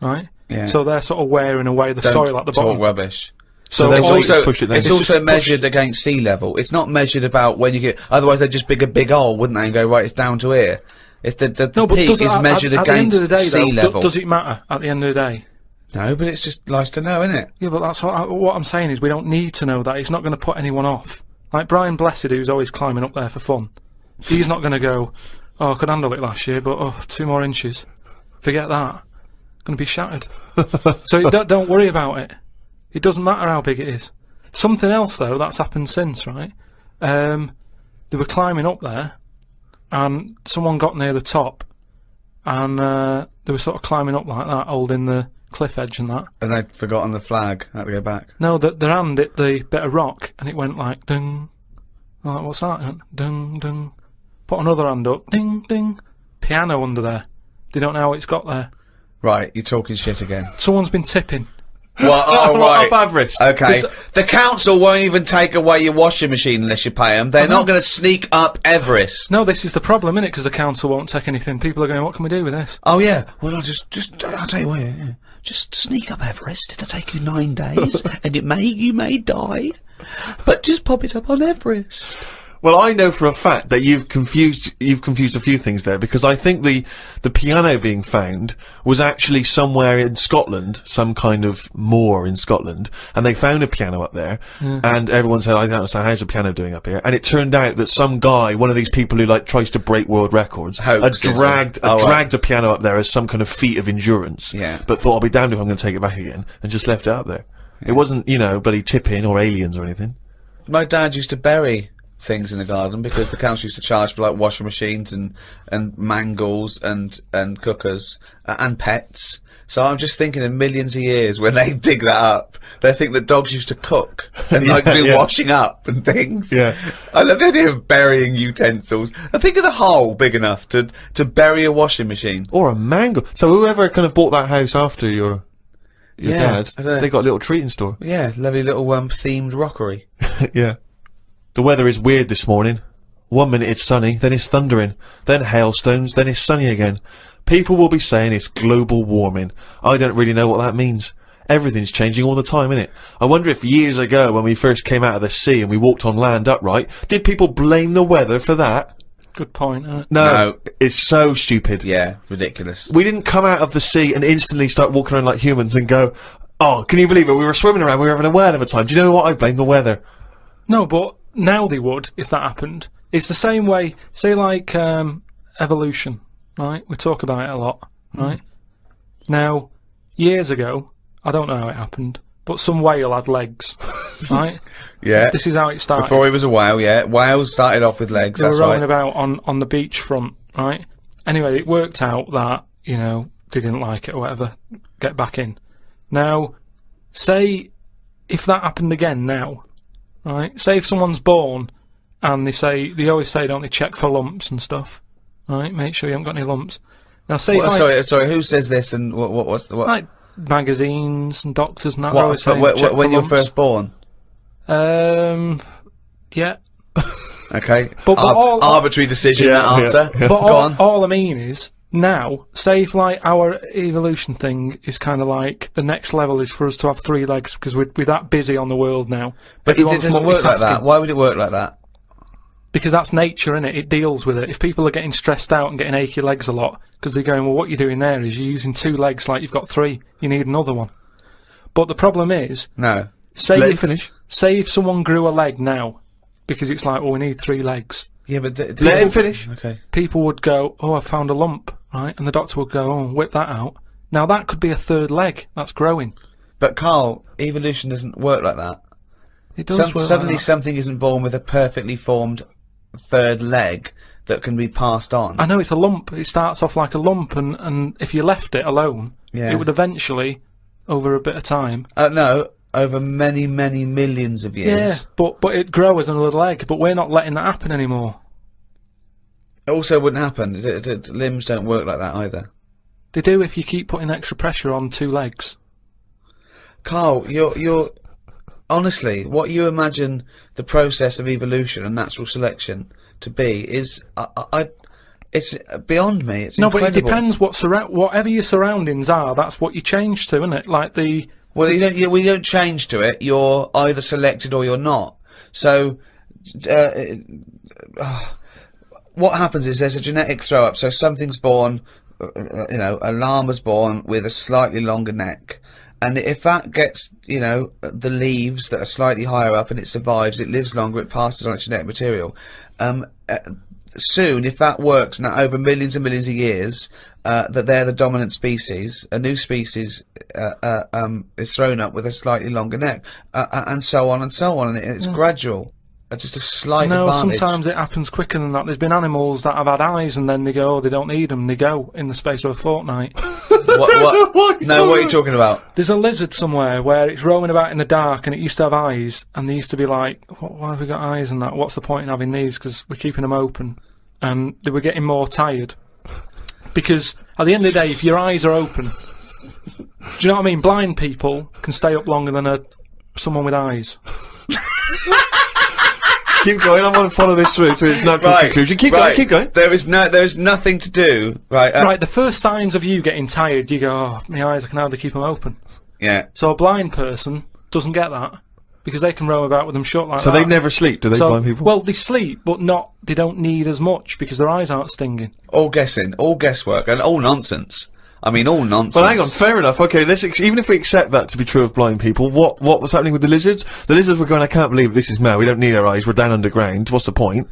Right? Yeah. So they're sort of wearing away the Don't soil at the talk bottom. rubbish. So they've It's always also, pushed it down. it's It's also just measured against sea level. It's not measured about when you get... Otherwise they'd just dig a big hole, wouldn't they, and go, right, it's down to here. If the No, but peak does it, is measured at the end against of the day, sea though, level. does it matter at the end of the day? No, but it's just nice to know, isn't it? Yeah, but that's what I'm saying is we don't need to know that. It's not going to put anyone off. Like Brian Blessed, who's always climbing up there for fun. He's not going to go, oh, I could handle it last year, but oh, 2 more inches. Forget that. Going to be shattered. So don't worry about it. It doesn't matter how big it is. Something else, though, that's happened since, right? They were climbing up there, and someone got near the top, and they were sort of climbing up like that, holding the cliff edge and that. And they'd forgotten the flag. Had to go back. No, their hand hit the bit of rock, and it went like, ding. I'm like, what's that? It went, ding, ding. Put another hand up, ding, ding. Piano under there. They don't know how it's got there. Right, you're talking shit again. Someone's been tipping. Well, oh, right. Up Everest. Okay. The council won't even take away your washing machine unless you pay them. They're not going to sneak up Everest. No, this is the problem, innit? Because the council won't take anything. People are going, what can we do with this? Oh, yeah. Well, I'll tell you what, yeah. Just sneak up Everest. It'll take you 9 days, and you may die. But just pop it up on Everest. Well, I know for a fact that you've confused a few things there, because I think the piano being found was actually somewhere in Scotland, some kind of moor in Scotland, and they found a piano up there, and everyone said, I don't understand, how's the piano doing up here? And it turned out that some guy, one of these people who like tries to break world records, had dragged a piano up there as some kind of feat of endurance, but thought, I'll be damned if I'm going to take it back again, and just left it up there. It wasn't, you know, bloody tip-in or aliens or anything. My dad used to bury things in the garden because the council used to charge for like washing machines and mangles and cookers and pets. So I'm just thinking in millions of years when they dig that up, they think that dogs used to cook and like do washing up and things. Yeah. I love the idea of burying utensils. And think of the hole big enough to bury a washing machine. Or a mangle. So whoever kind of bought that house after your dad, they got a little treating store. Yeah, lovely little themed rockery. Yeah. The weather is weird this morning. 1 minute it's sunny, then it's thundering, then hailstones, then it's sunny again. People will be saying it's global warming. I don't really know what that means. Everything's changing all the time, innit? I wonder if years ago, when we first came out of the sea and we walked on land upright, did people blame the weather for that? Good point, isn't it? No, it's so stupid. Yeah, ridiculous. We didn't come out of the sea and instantly start walking around like humans and go, oh, can you believe it? We were swimming around, we were having a whale of a time. Do you know what? I blame the weather. No, but now they would, if that happened. It's the same way, say like evolution, right? We talk about it a lot, right? Now, years ago, I don't know how it happened, but some whale had legs, right? Yeah. This is how it started. Before he was a whale, yeah. Whales started off with legs, They were rowing about on the beachfront, right? Anyway, it worked out that, you know, they didn't like it or whatever, get back in. Now, say, if that happened again now, right? Say if someone's born and they always say, don't they, check for lumps and stuff, right? Make sure you haven't got any lumps. Now, say sorry, who says this and what's the... Like magazines and doctors and that. Always saying, when you're first born? Yeah. Okay. But arbitrary decision, that answer. But all I mean is, now, say if like our evolution thing is kind of like the next level is for us to have 3 legs because we're that busy on the world now. But it doesn't work like that. Why would it work like that? Because that's nature, innit? It deals with it. If people are getting stressed out and getting achy legs a lot, because they're going, well, what you're doing there is you're using 2 legs like you've got 3. You need another one. But the problem is... No. Say if someone grew a leg now, because it's like, well, we need 3 legs. Yeah, but... Let him finish. Okay. People would go, oh, I found a lump, right? And the doctor would go, oh, whip that out. Now, that could be a 3rd leg. That's growing. But, Karl, evolution doesn't work like that. It does work suddenly like that. something isn't born with a perfectly formed 3rd leg that can be passed on. I know, it's a lump. It starts off like a lump, and if you left it alone, it would eventually, over a bit of time... No, over many, many millions of years. Yeah, but it'd grow as another leg, but we're not letting that happen anymore. It also wouldn't happen. Limbs don't work like that either. They do if you keep putting extra pressure on 2 legs. Karl, you're honestly, what you imagine the process of evolution and natural selection to be is, it's beyond me. It's incredible. But it depends whatever your surroundings are. That's what you change to, isn't it? Like the. Well, we don't change to it. You're either selected or you're not. So, what happens is there's a genetic throw up. So something's born, you know, a llama's born with a slightly longer neck. And if that gets, you know, the leaves that are slightly higher up and it survives, it lives longer, it passes on its genetic material. Soon, if that works, and over millions and millions of years, that they're the dominant species, a new species is thrown up with a slightly longer neck, and so on and so on, and it's gradual. It's just a slight advantage. Sometimes it happens quicker than that. There's been animals that have had eyes and then they go, oh, they don't need them. They go in the space of a fortnight. What? No, what are you talking about? There's a lizard somewhere where it's roaming about in the dark and it used to have eyes, and they used to be like, why have we got eyes and that? What's the point in having these? Because we're keeping them open. And they were getting more tired. Because at the end of the day, if your eyes are open, do you know what I mean? Blind people can stay up longer than someone with eyes. Keep going. I want to follow this through to its natural conclusion. Keep going. There is nothing to do. Right. Right. The first signs of you getting tired, you go, oh, my eyes, I can hardly keep them open. Yeah. So a blind person doesn't get that because they can roam about with them shut like So that. they never sleep, do they, blind people? Well, they sleep, but not. They don't need as much because their eyes aren't stinging. All guessing, all guesswork, and all nonsense. I mean, all nonsense. Well, hang on, fair enough. Okay, even if we accept that to be true of blind people, what was happening with the lizards? The lizards were going, I can't believe this is mad. We don't need our eyes. We're down underground. What's the point?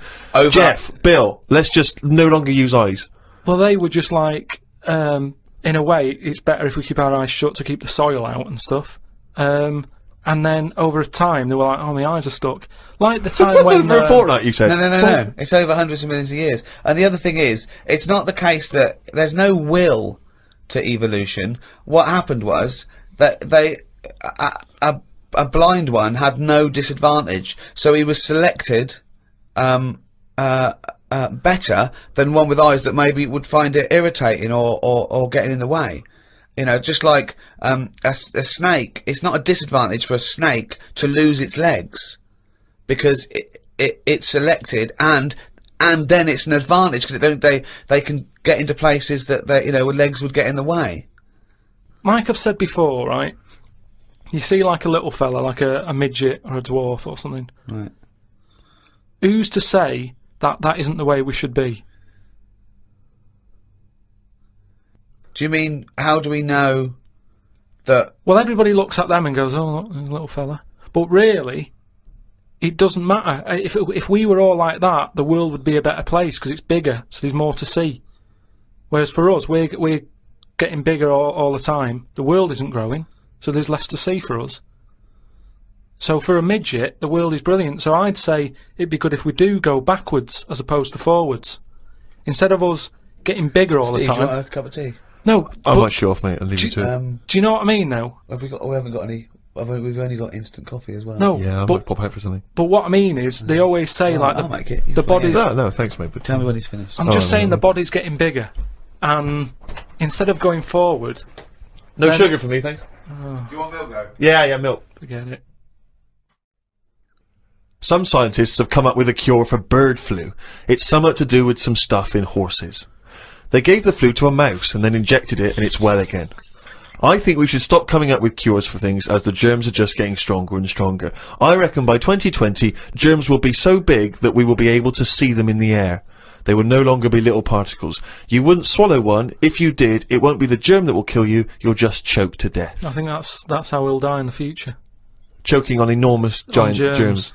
Jeff, Bill, let's just no longer use eyes. Well, they were just like, in a way, it's better if we keep our eyes shut to keep the soil out and stuff. And then over time, they were like, oh, my eyes are stuck. Like the time when... For a fortnight, you said? No. It's over hundreds of millions of years. And the other thing is, it's not the case that there's no will to evolution. What happened was that a blind one had no disadvantage, so he was selected better than one with eyes that maybe would find it irritating or getting in the way. You know, just like a snake, it's not a disadvantage for a snake to lose its legs because it's selected, and then it's an advantage because they can get into places that where legs would get in the way. Like I've said before, right? You see like a little fella, like a midget or a dwarf or something. Right. Who's to say that that isn't the way we should be? Do you mean, how do we know that... Well, everybody looks at them and goes, oh, look, there's a little fella. But really, it doesn't matter. If we were all like that, the world would be a better place because it's bigger, so there's more to see. Whereas for us, we're getting bigger all the time. The world isn't growing, so there's less to see for us. So for a midget, the world is brilliant. So I'd say it'd be good if we do go backwards as opposed to forwards. Instead of us getting bigger all the Steve, time... do you want a cup of tea? No, I might show off, mate, and leave you to it. do you know what I mean, though? We haven't got any... We've only got instant coffee as well. No, Yeah, I might pop out for something. but what I mean is, they always say, I'll make it. the body's... No, thanks, mate. But Tell me when he's finished. I'm just saying the body's getting bigger. And instead of going forward... no then- sugar for me, thanks. Do you want milk, though? Yeah, milk. Forget it. Some scientists have come up with a cure for bird flu. It's somewhat to do with some stuff in horses. They gave the flu to a mouse and then injected it and it's well again. I think we should stop coming up with cures for things as the germs are just getting stronger and stronger. I reckon by 2020, germs will be so big that we will be able to see them in the air. They will no longer be little particles. You wouldn't swallow one. If you did, it won't be the germ that will kill you. You'll just choke to death. I think that's how we'll die in the future. Choking on enormous giant germs.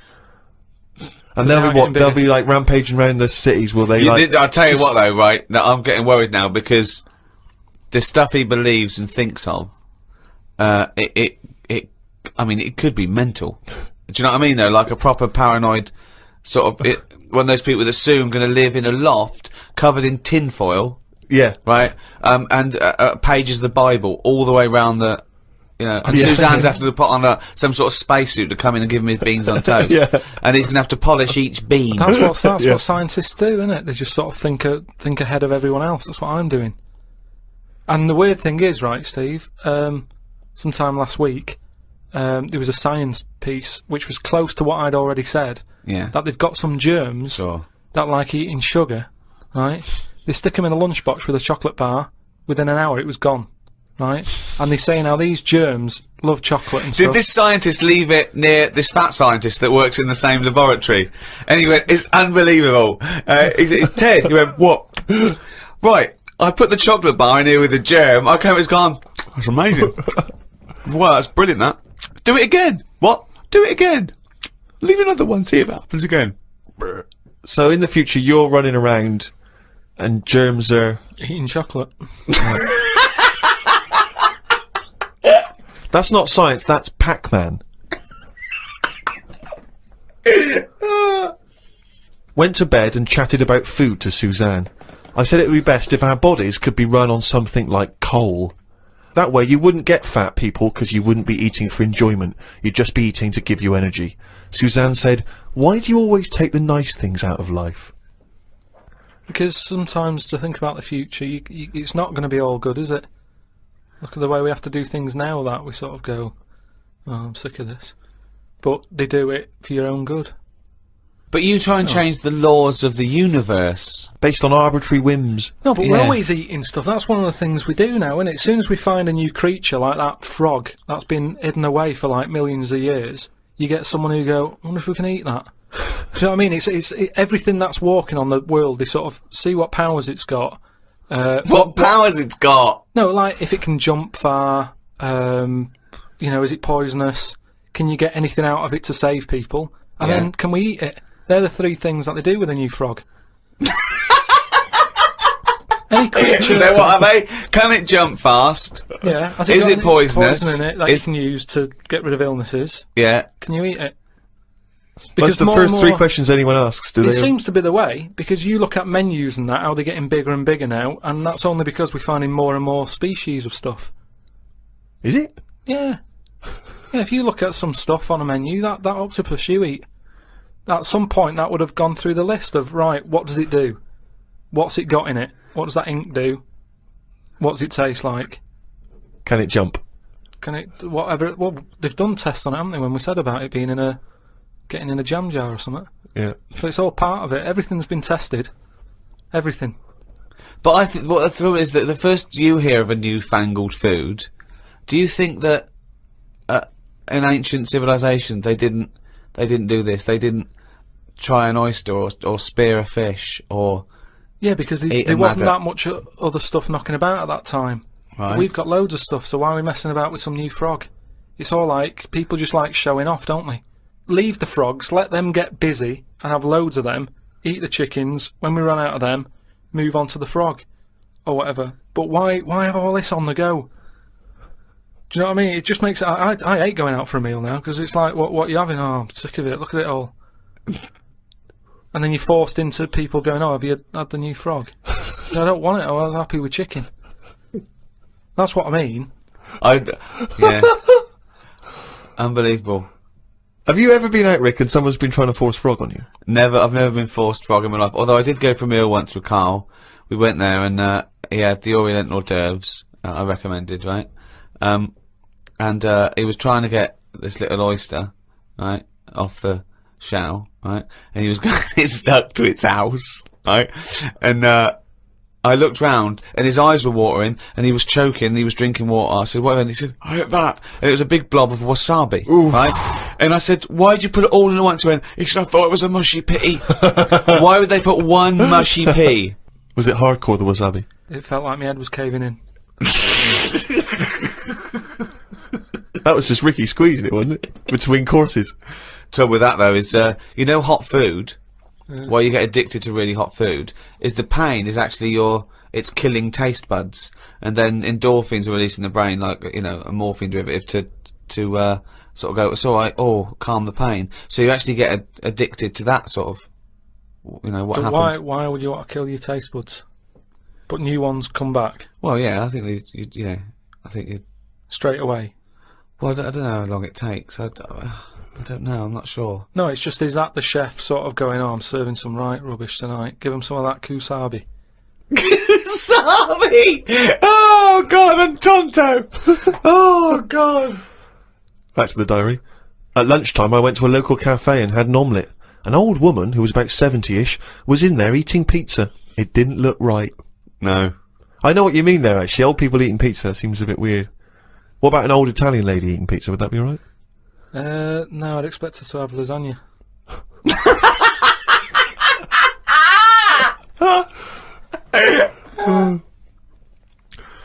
And they'll be Without what? getting They'll be like rampaging around the cities, will they? I'll tell you what, though, right? Now, I'm getting worried now because the stuff he believes and thinks of, I mean, it could be mental. Do you know what I mean, though? Like a proper paranoid sort of... one of those people that assume going to live in a loft covered in tinfoil. Yeah. Right? And pages of the Bible all the way around the... and Yeah. Suzanne's having to put on some sort of spacesuit to come in and give him his beans on toast. Yeah. And he's going to have to polish each bean. That's Yeah. what scientists do, isn't it? They just sort of think ahead of everyone else. That's what I'm doing. And the weird thing is, right, Steve, sometime last week, there was a science piece which was close to what I'd already said. Yeah. That they've got some germs Sure. that like eating sugar, right? They stick them in a lunchbox with a chocolate bar. Within an hour, it was gone. Right, and they say now these germs love chocolate and stuff. Did this scientist leave it near this fat scientist that works in the same laboratory? Anyway, it's unbelievable. He said, Ted, he went, what? Right, I put the chocolate bar in here with the germ. I came, it's gone. That's amazing. Wow, that's brilliant, that. Do it again. What? Do it again. Leave another one, see if it happens again. So in the future, you're running around, and germs are Eating chocolate. That's not science, that's Pac-Man. Went to bed and chatted about food to Suzanne. I said it would be best if our bodies could be run on something like coal. That way you wouldn't get fat, people, because you wouldn't be eating for enjoyment. You'd just be eating to give you energy. Suzanne said, why do you always take the nice things out of life? Because sometimes to think about the future, it's not going to be all good, is it? Look at the way we have to do things now that we sort of go, oh, I'm sick of this. But they do it for your own good. But you try and change the laws of the universe. Based on arbitrary whims. No, but we're Yeah. always eating stuff. That's one of the things we do now, isn't it? As soon as we find a new creature like that frog that's been hidden away for like millions of years, you get someone who go, I wonder if we can eat that. Do you know what I mean? It's everything that's walking on the world, they sort of see what powers it's got. What powers it's got? No, like, if it can jump far, you know, is it poisonous? Can you get anything out of it to save people? And then, can we eat it? They're the 3 things that they do with a new frog. Any creature... So what are they? Can it jump fast? Yeah. Has Is got it any poisonous? poison in it that you can use to get rid of illnesses? Yeah. Can you eat it? That's the first 3 questions anyone asks, do It they? seems to be the way, because you look at menus and that, how they're getting bigger and bigger now, and that's only because we're finding more and more species of stuff. Is it? Yeah. Yeah, if you look at some stuff on a menu, that octopus you eat, at some point that would have gone through the list of, right, what does it do? What's it got in it? What does that ink do? What does it taste like? Can it jump? Can it, whatever, well, they've done tests on it, haven't they, when we said about it being getting in a jam jar or something. Yeah. So it's all part of it. Everything's been tested. Everything. But I think what the thrill is that the first you hear of a newfangled food, do you think that in ancient civilization they didn't do this? They didn't try an oyster or spear a fish or yeah, because there wasn't that much other stuff knocking about at that time. Right. We've got loads of stuff, so why are we messing about with some new frog? It's all like people just like showing off, don't they? Leave the frogs, let them get busy and have loads of them. Eat the chickens. When we run out of them, move on to the frog or whatever. But why have all this on the go? Do you know what I mean? It just makes it... I hate going out for a meal now, because it's like, what are you having? Oh, I'm sick of it. Look at it all. And then you're forced into people going, oh, have you had the new frog? No, I don't want it. I'm happy with chicken. That's what I mean. Yeah. Unbelievable. Have you ever been out, Rick, and someone's been trying to force frog on you? Never. I've never been forced frog in my life. Although I did go for a meal once with Karl. We went there and he had the Orient hors d'oeuvres. I recommended, right? And he was trying to get this little oyster, right, off the shell, right, and he was getting it stuck to its house, right, and I looked round and his eyes were watering and he was choking, he was drinking water. I said, what? And he said, I ate that. And it was a big blob of wasabi, right? And I said, why did you put it all in once? He went, he said, I thought it was a mushy pea. Why would they put one mushy pea? Was it hardcore, the wasabi? It felt like my head was caving in. That was just Ricky squeezing it, wasn't it? Between courses. Trouble with that though is, you know, hot food. Why you get addicted to really hot food is the pain is actually it's killing taste buds, and then endorphins are released in the brain, like, you know, a morphine derivative to sort of go, it's alright, or calm the pain. So you actually get addicted to that sort of, you know, what happens. Why would you want to kill your taste buds? But new ones come back. Well, yeah, I think you know, I think you straight away. Well, I don't know how long it takes. I don't know. I'm not sure. No, it's just, is that the chef sort of going, oh, I'm serving some right rubbish tonight. Give him some of that kusabi. Kusabi! Oh, God, and Tonto! Oh, God. Back to the diary. At lunchtime, I went to a local cafe and had an omelette. An old woman, who was about 70-ish, was in there eating pizza. It didn't look right. No. I know what you mean there, actually. Old people eating pizza seems a bit weird. What about an old Italian lady eating pizza? Would that be alright? No, I'd expect her to have lasagna.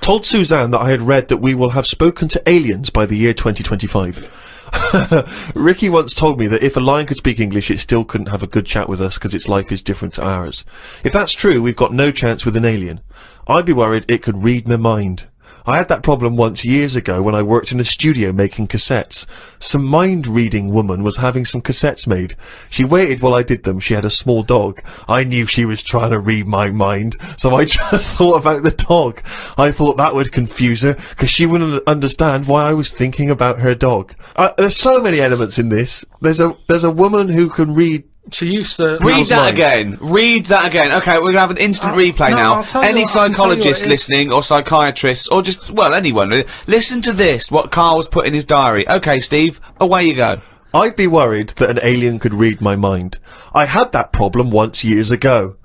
Told Suzanne that I had read that we will have spoken to aliens by the year 2025. Ricky once told me that if a lion could speak English, it still couldn't have a good chat with us because its life is different to ours. If that's true, we've got no chance with an alien. I'd be worried it could read my mind. I had that problem once years ago when I worked in a studio making cassettes. Some mind-reading woman was having some cassettes made. She waited while I did them. She had a small dog. I knew she was trying to read my mind, so I just thought about the dog. I thought that would confuse her, because she wouldn't understand why I was thinking about her dog. There's so many elements in this. There's a woman who can read... She used to... Read that again. Read that again. Okay, we're gonna have an instant replay now. Any psychologist listening, or psychiatrists, or just, well, anyone really, listen to this, what Karl was put in his diary. Okay, Steve, away you go. I'd be worried that an alien could read my mind. I had that problem once years ago,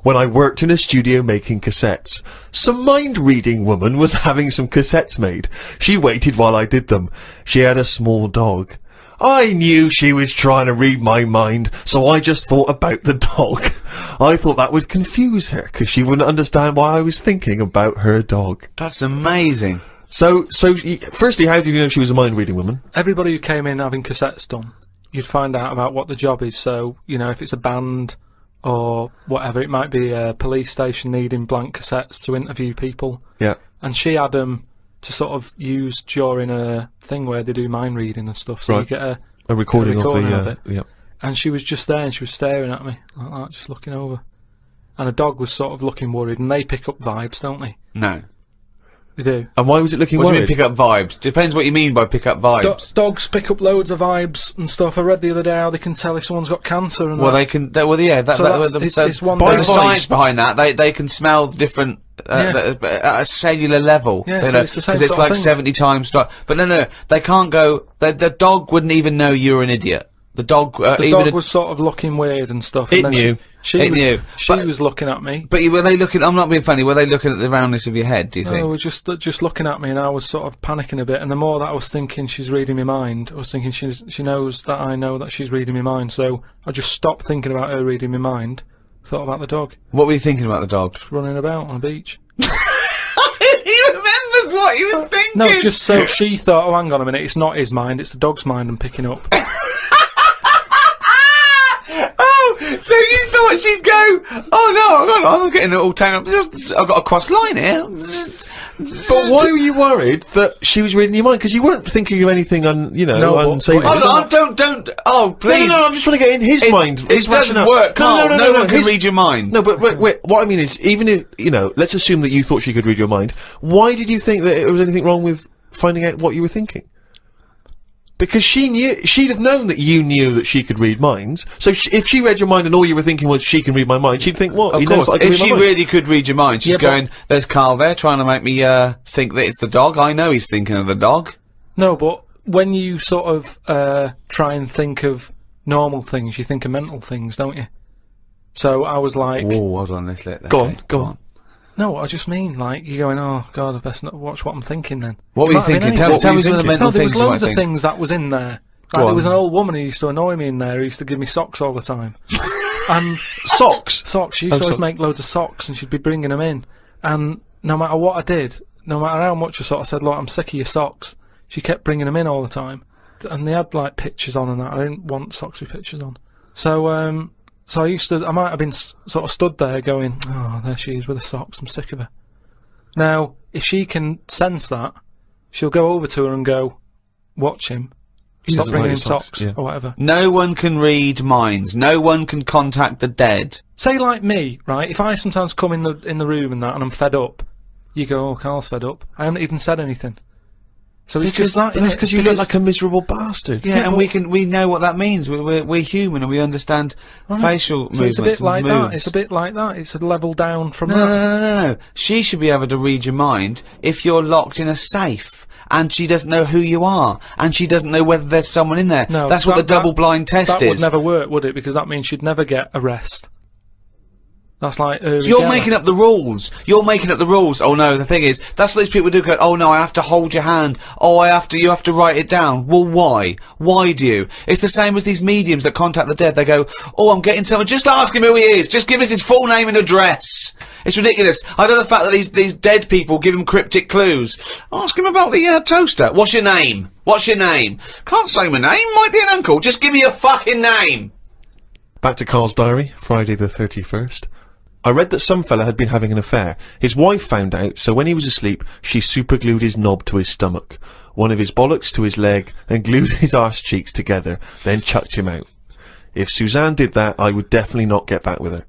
when I worked in a studio making cassettes. Some mind-reading woman was having some cassettes made. She waited while I did them. She had a small dog. I knew she was trying to read my mind, so I just thought about the dog. I thought that would confuse her, because she wouldn't understand why I was thinking about her dog. That's amazing. So, firstly, how did you know she was a mind-reading woman? Everybody who came in having cassettes done, you'd find out about what the job is. So, you know, if it's a band or whatever, it might be a police station needing blank cassettes to interview people. Yeah. And she had them to sort of use during a thing where they do mind reading and stuff. So Right. you get a recording of it. Yeah. And she was just there and she was staring at me like that, just looking over. And a dog was sort of looking worried, and they pick up vibes, don't they? No. They do. And why was it looking What do you worried? mean pick up vibes? Depends what you mean by pick up vibes. Dogs pick up loads of vibes and stuff. I read the other day how they can tell if someone's got cancer and Well, that. they can. Well, yeah. It's one There's a thing. science behind that. They can smell different at a cellular level. Yeah, you so know, it's the same 'cause it's sort of like thing. 70 times. But no. They can't go. The dog wouldn't even know you're an idiot. The dog. The even dog was sort of looking weird and stuff. It and then knew. She But- was looking at me. But were they looking? I'm not being funny. Were they looking at the roundness of your head? Do you They think? were just looking at me, and I was sort of panicking a bit. And the more that I was thinking she's reading my mind, I was thinking she knows that I know that she's reading my mind. So I just stopped thinking about her reading my mind. Thought about the dog What were you thinking about the dog? just running about on a beach. He remembers what he was thinking. No, just so she thought, oh, hang on a minute, it's not his mind, it's the dog's mind I'm picking up. Oh, so you thought she'd go? Oh no, I'm getting it all tangled up. I've got a cross line here. But why were you worried that she was reading your mind? Because you weren't thinking of anything No, but- unsavory. Oh, no, don't. Oh, please. No, I'm just trying to get in his mind. It his doesn't rationale. work, Karl. No one can his- read your mind. No, but wait, what I mean is, even if, let's assume that you thought she could read your mind, why did you think that there was anything wrong with finding out what you were thinking? Because she'd have known that you knew that she could read minds, so if she read your mind and all you were thinking was she can read my mind, she'd think, what? Of He knows course, that I can if read my she mind. really could read your mind, she's Yeah, but- going, there's Karl there trying to make me think that it's the dog. I know he's thinking of the dog. No, but when you sort of try and think of normal things, you think of mental things, don't you? So I was like, Oh, hold on, let's let that Go on. no, I just mean, like, you're going, oh, God, I best not watch what I'm thinking then. What It were you might have been thinking? anything. Tell me some of the mental No, there things was you might loads of think. things that was in there. Like, Go there was on. an old woman who used to annoy me in there who used to give me socks all the time. And Socks? socks, she used to always socks. make loads of socks and she'd be bringing them in. And no matter what I did, no matter how much I sort of said, look, I'm sick of your socks, she kept bringing them in all the time. And they had, like, pictures on and that. I didn't want socks with pictures on. So I might have been sort of stood there going, oh, there she is with the socks, I'm sick of her. Now, if she can sense that, she'll go over to her and go, watch him. Stop doesn't bringing like him his socks, socks yeah. or whatever. No one can read minds. No one can contact the dead. Say like me, right? If I sometimes come in the room and that, and I'm fed up, you go, "Oh, Karl's fed up." I haven't even said anything. So it's just that. That's because you look like a miserable bastard. Yeah, and we know what that means. We're human and we understand facial So movements. it's a bit like and that. moods. It's a bit like that. It's a level down from No, that. no. She should be able to read your mind if you're locked in a safe. And she doesn't know who you are, and she doesn't know whether there's someone in there. No, that's what the double-blind test That would is. never work, would it? Because that means she'd never get arrest. That's like You're making up the rules. You're making up the rules. Oh no, the thing is, that's what these people do. Go, oh no, I have to hold your hand. Oh, you have to write it down. Well, why? Why do you? It's the same as these mediums that contact the dead. They go, oh, I'm getting someone. Just ask him who he is. Just give us his full name and address. It's ridiculous. I don't know the fact that these dead people give him cryptic clues. Ask him about the toaster. What's your name? What's your name? Can't say my name. Might be an uncle. Just give me your fucking name. Back to Karl's diary, Friday the 31st. I read that some fella had been having an affair. His wife found out, so when he was asleep, she superglued his knob to his stomach, one of his bollocks to his leg, and glued his arse cheeks together, then chucked him out. If Suzanne did that, I would definitely not get back with her.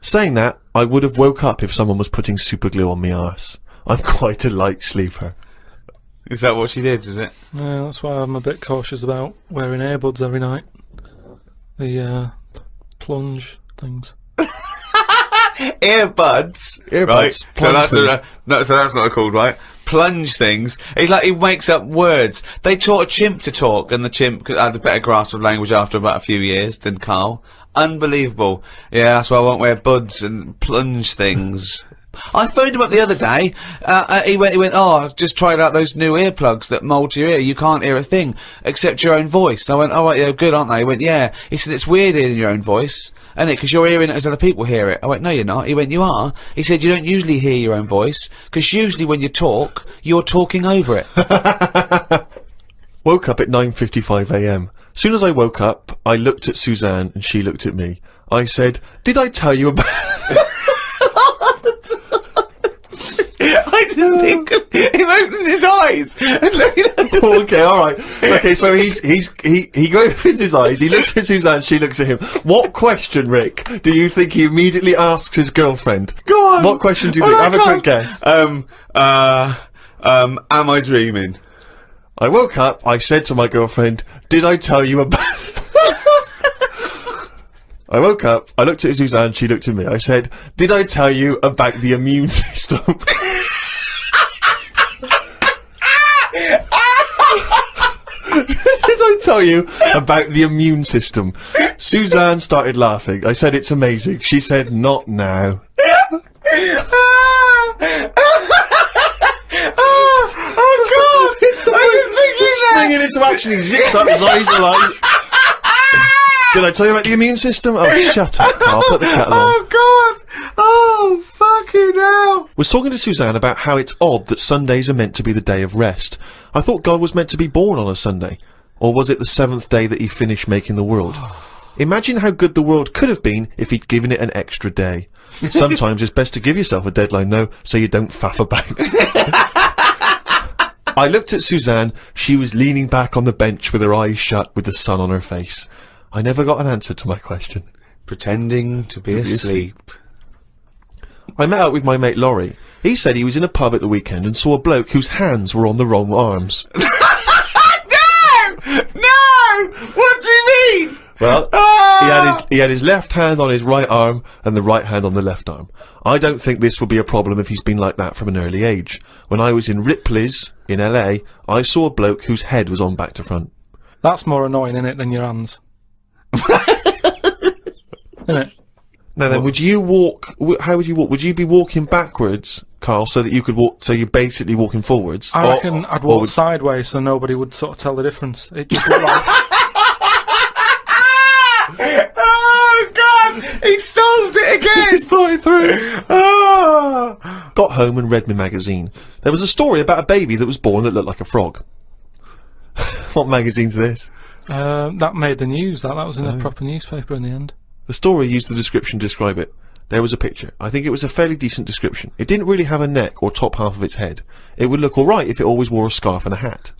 Saying that, I would have woke up if someone was putting superglue on me arse. I'm quite a light sleeper. Is that what she did? Is it? Yeah, that's why I'm a bit cautious about wearing earbuds every night. The plunge things. Earbuds, Earbuds, right? So plunge that's so that's not called, right? Plunge things. It's like he makes up words. They taught a chimp to talk, and the chimp had a better grasp of language after about a few years than Karl. Unbelievable. Yeah, that's why I won't wear buds and plunge things. I phoned him up the other day. He went, oh, I've just tried out those new earplugs that mould to your ear. You can't hear a thing except your own voice. And I went, oh, right, they're good, aren't they? He went, yeah. He said, it's weird hearing your own voice, isn't it? Because you're hearing it as other people hear it. I went, no, you're not. He went, you are. He said, you don't usually hear your own voice, because usually when you talk, you're talking over it. Woke up at 9:55 a.m. Soon as I woke up, I looked at Suzanne and she looked at me. I said, did I tell you about... I just think of him opening his eyes and looking at him. Okay, alright. Okay, so he opens his eyes, he looks at Suzanne, she looks at him. What question, Rick, do you think he immediately asks his girlfriend? Go on. What question do you think? Have a quick guess. Am I dreaming? I woke up, I said to my girlfriend, did I tell you about... I woke up, I looked at Suzanne, she looked at me. I said, did I tell you about the immune system? Did I tell you about the immune system? Suzanne started laughing. I said, it's amazing. She said, not now. Oh God! I was thinking that! Springing into action, he zips up, his eyes are like... Did I tell you about the immune system? Oh, shut up, Karl. Put the kettle on. Oh God! Oh fucking hell! Was talking to Suzanne about how it's odd that Sundays are meant to be the day of rest. I thought God was meant to be born on a Sunday. Or was it the 7th day that he finished making the world? Imagine how good the world could have been if he'd given it an extra day. Sometimes it's best to give yourself a deadline, though, so you don't faff about. I looked at Suzanne. She was leaning back on the bench with her eyes shut with the sun on her face. I never got an answer to my question. Pretending to be asleep. I met up with my mate Laurie. He said he was in a pub at the weekend and saw a bloke whose hands were on the wrong arms. No! No! What do you mean? Well, he had his left hand on his right arm and the right hand on the left arm. I don't think this will be a problem if he's been like that from an early age. When I was in Ripley's in LA, I saw a bloke whose head was on back to front. That's more annoying, innit, than your hands. Innit? Now then, would you walk? How would you walk? Would you be walking backwards, Karl, so that you could walk? So you're basically walking forwards. I reckon I'd walk sideways, so nobody would sort of tell the difference. It just looked like. Oh God! He solved it again. He's thought it through. Oh. Got home and read my magazine. There was a story about a baby that was born that looked like a frog. What magazine's this? That made the news. That was in a proper newspaper in the end. The story used the description to describe it. There was a picture. I think it was a fairly decent description. It didn't really have a neck or top half of its head. It would look alright if it always wore a scarf and a hat.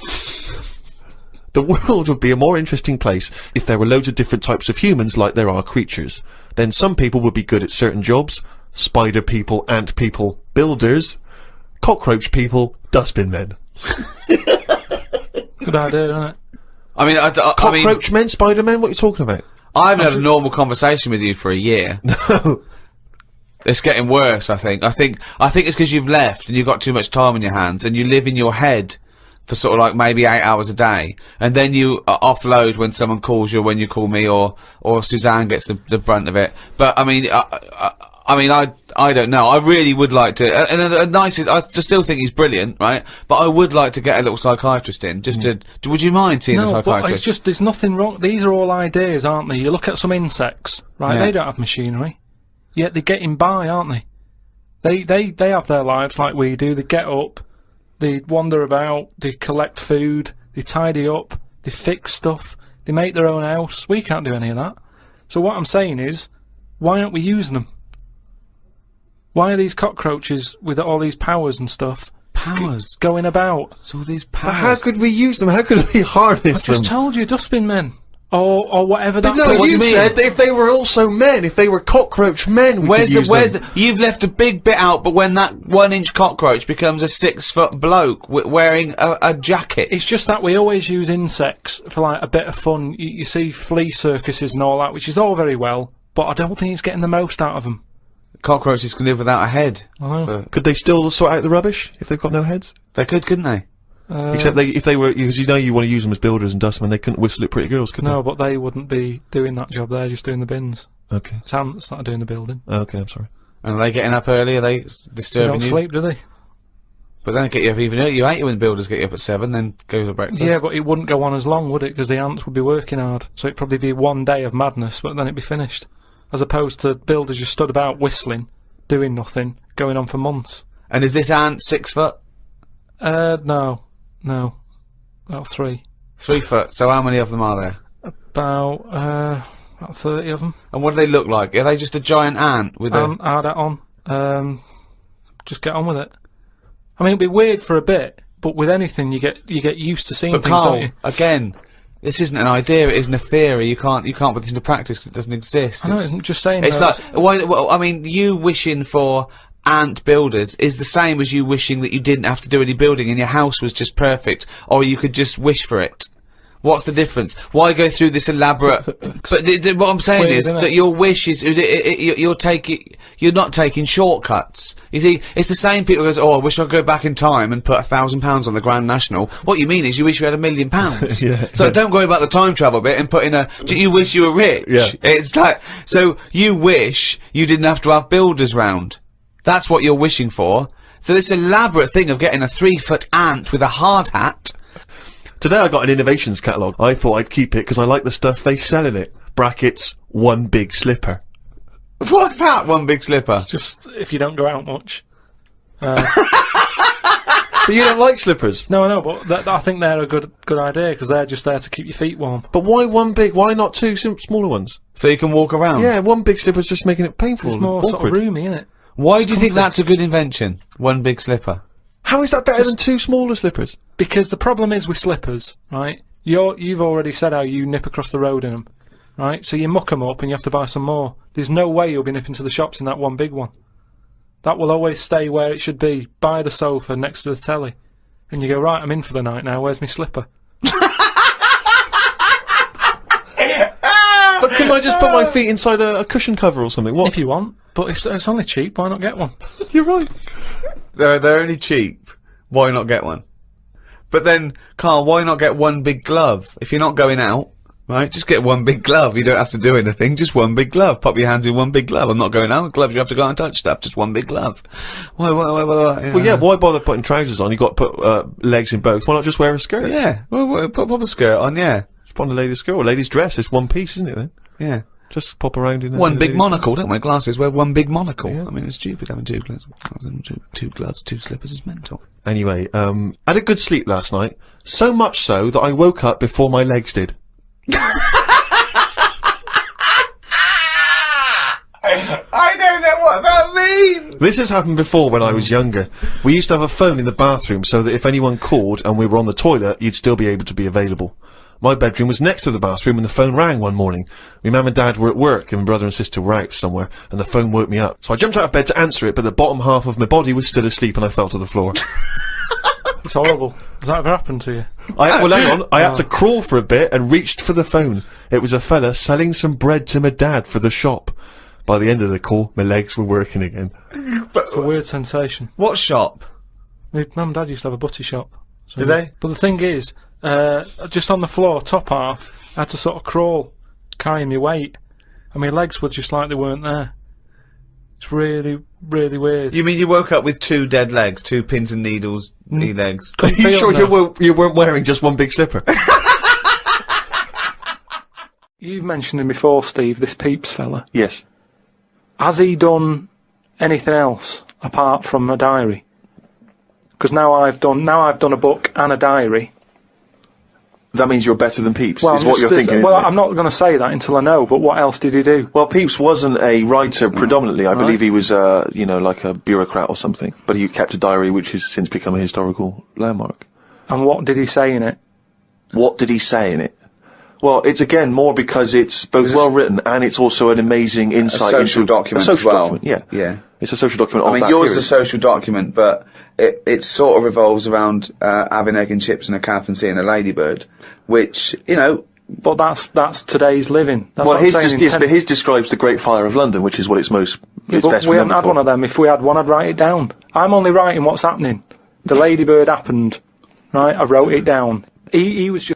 The world would be a more interesting place if there were loads of different types of humans like there are creatures. Then some people would be good at certain jobs. Spider people, ant people, builders. Cockroach people, dustbin men. Good idea, isn't it? I mean, Cockroach men, spider men, what are you talking about? I haven't had a normal conversation with you for a year. No. It's getting worse, I think. I think it's because you've left and you've got too much time on your hands and you live in your head for sort of like maybe 8 hours a day, and then you offload when someone calls you, or when you call me, or Suzanne gets the brunt of it. But I mean, I don't know. I really would like to, and the nicest. I still think he's brilliant, right? But I would like to get a little psychiatrist in, just to. Would you mind seeing a psychiatrist? No, but it's just there's nothing wrong. These are all ideas, aren't they? You look at some insects, right? Yeah. They don't have machinery, yet they're getting by, aren't they? They have their lives like we do. They get up, they wander about, they collect food, they tidy up, they fix stuff, they make their own house. We can't do any of that. So what I'm saying is, why aren't we using them? Why are these cockroaches with all these powers and stuff going about? It's all these powers. But how could we use them? How could we harness them? I just told you, dustbin men. Or whatever that. No, you said if they were also men, if they were cockroach men, we could use them. You've left a big bit out, but when that 1-inch cockroach becomes a 6-foot bloke wearing a jacket. It's just that we always use insects for like a bit of fun. You see flea circuses and all that, which is all very well, but I don't think it's getting the most out of them. Cockroaches can live without a head. I know. Could they still sort out the rubbish if they've got no heads? They could, couldn't they? Except if they were, because you know you want to use them as builders and dustmen, they couldn't whistle at pretty girls, could No, they? but they wouldn't be doing that job. They're just doing the bins. Okay. It's ants that are doing the building. Okay, I'm sorry. And are they getting up early? Are they They disturbing don't you? sleep, do they? But then get you up even earlier. You hate it when builders get you up at 7, then go to breakfast. Yeah, but it wouldn't go on as long, would it? Because the ants would be working hard. So it'd probably be one day of madness, but then it'd be finished. As opposed to builders just stood about whistling, doing nothing, going on for months. And is this ant 6 foot? No. About 3. 3 foot. So how many of them are there? About 30 of them. And what do they look like? Are they just a giant ant with a... Add that on. Just get on with it. I mean, it'd be weird for a bit, but with anything, you get used to seeing But things, Karl, don't you? again, this isn't an idea. It isn't a theory. You can't put this into practice because it doesn't exist. I know, I'm just saying. It's though, like, well, I mean, you wishing for ant builders is the same as you wishing that you didn't have to do any building and your house was just perfect, or you could just wish for it. What's the difference? Why go through this elaborate? But what I'm saying Weird, is isn't that it? your wish is you're not taking shortcuts. You see, it's the same people who goes, "Oh, I wish I could go back in time and put £1,000 on the Grand National." What you mean is you wish you had £1 million. Yeah. So don't worry about the time travel bit and put in a. Do you wish you were rich? Yeah. It's like so you wish you didn't have to have builders round. That's what you're wishing for. So this elaborate thing of getting a 3-foot ant with a hard hat. Today I got an innovations catalogue. I thought I'd keep it because I like the stuff they sell in it. Brackets, one big slipper. What's that? One big slipper. just if you don't go out much. But you don't like slippers. No, I know, but I think they're a good idea because they're just there to keep your feet warm. But why one big? Why not two smaller ones? So you can walk around. Yeah, one big slipper's just making it painful. It's more and sort of awkward. roomy, isn't it? Why do you think that's a good invention? One big slipper. How is that better than two smaller slippers? Because the problem is with slippers, right? You've already said how you nip across the road in them, right? So you muck them up and you have to buy some more. There's no way you'll be nipping to the shops in that one big one. That will always stay where it should be, by the sofa next to the telly. And you go, right, I'm in for the night now, where's my slipper? But can I just put my feet inside a cushion cover or something? What? If you want, but it's only cheap, why not get one? You're right. They're only cheap. Why not get one? But then, Karl, why not get one big glove? If you're not going out, right, just get one big glove. You don't have to do anything, just one big glove. Pop your hands in one big glove. I'm not going out with gloves, you have to go out and touch stuff, just one big glove. Why, Well, yeah, why bother putting trousers on? You got to put legs in both. Why not just wear a skirt? Yeah, well, pop a skirt on, yeah. Just put on a lady's skirt or a lady's dress. It's one piece, isn't it then? Yeah. Just pop around in One a big lady's- monocle, don't wear glasses, wear one big monocle. Yeah. I mean, it's stupid having two gloves. Two gloves, two slippers is mental. Anyway, had a good sleep last night. So much so that I woke up before my legs did. I don't know what that means! This has happened before when I was younger. We used to have a phone in the bathroom so that if anyone called and we were on the toilet, you'd still be able to be available. My bedroom was next to the bathroom and the phone rang one morning. My mum and dad were at work and my brother and sister were out somewhere and the phone woke me up. So I jumped out of bed to answer it, but the bottom half of my body was still asleep and I fell to the floor. It's horrible. Has that ever happened to you? Well, hang on. I had to crawl for a bit and reached for the phone. It was a fella selling some bread to my dad for the shop. By the end of the call, my legs were working again. It's a weird sensation. What shop? My mum and dad used to have a butty shop. So Did they? But the thing is, just on the floor, top half, I had to sort of crawl, carrying my weight, and my legs were just like they weren't there. It's really, really weird. You mean you woke up with two dead legs, two pins and needles, knee legs? Are you feel sure them, you weren't wearing just one big slipper? You've mentioned him before, Steve, this Peeps fella. Yes. Has he done anything else apart from a diary? Because now I've done a book and a diary. That means you're better than Peeps, Well, is what you're thinking, well, isn't it? I'm not going to say that until I know, but what else did he do? Well, Pepys wasn't a writer predominantly. I believe he was, like a bureaucrat or something. But he kept a diary which has since become a historical landmark. And what did he say in it? What did he say in it? Well, it's again more because it's both well written and it's also an amazing insight social into document a social as well. document. Yeah, Yeah. it's a social document. I of mean, that yours is period. a social document, but it sort of revolves around having egg and chips and a calf and seeing a ladybird, which, you know... But that's today's living. That's Well, what I'm saying. but his describes the Great Fire of London, which is what it's most. Yeah, it's but best we haven't remembered had for. one of them. If we had one, I'd write it down. I'm only writing what's happening. The ladybird happened, right? I wrote it down. He was just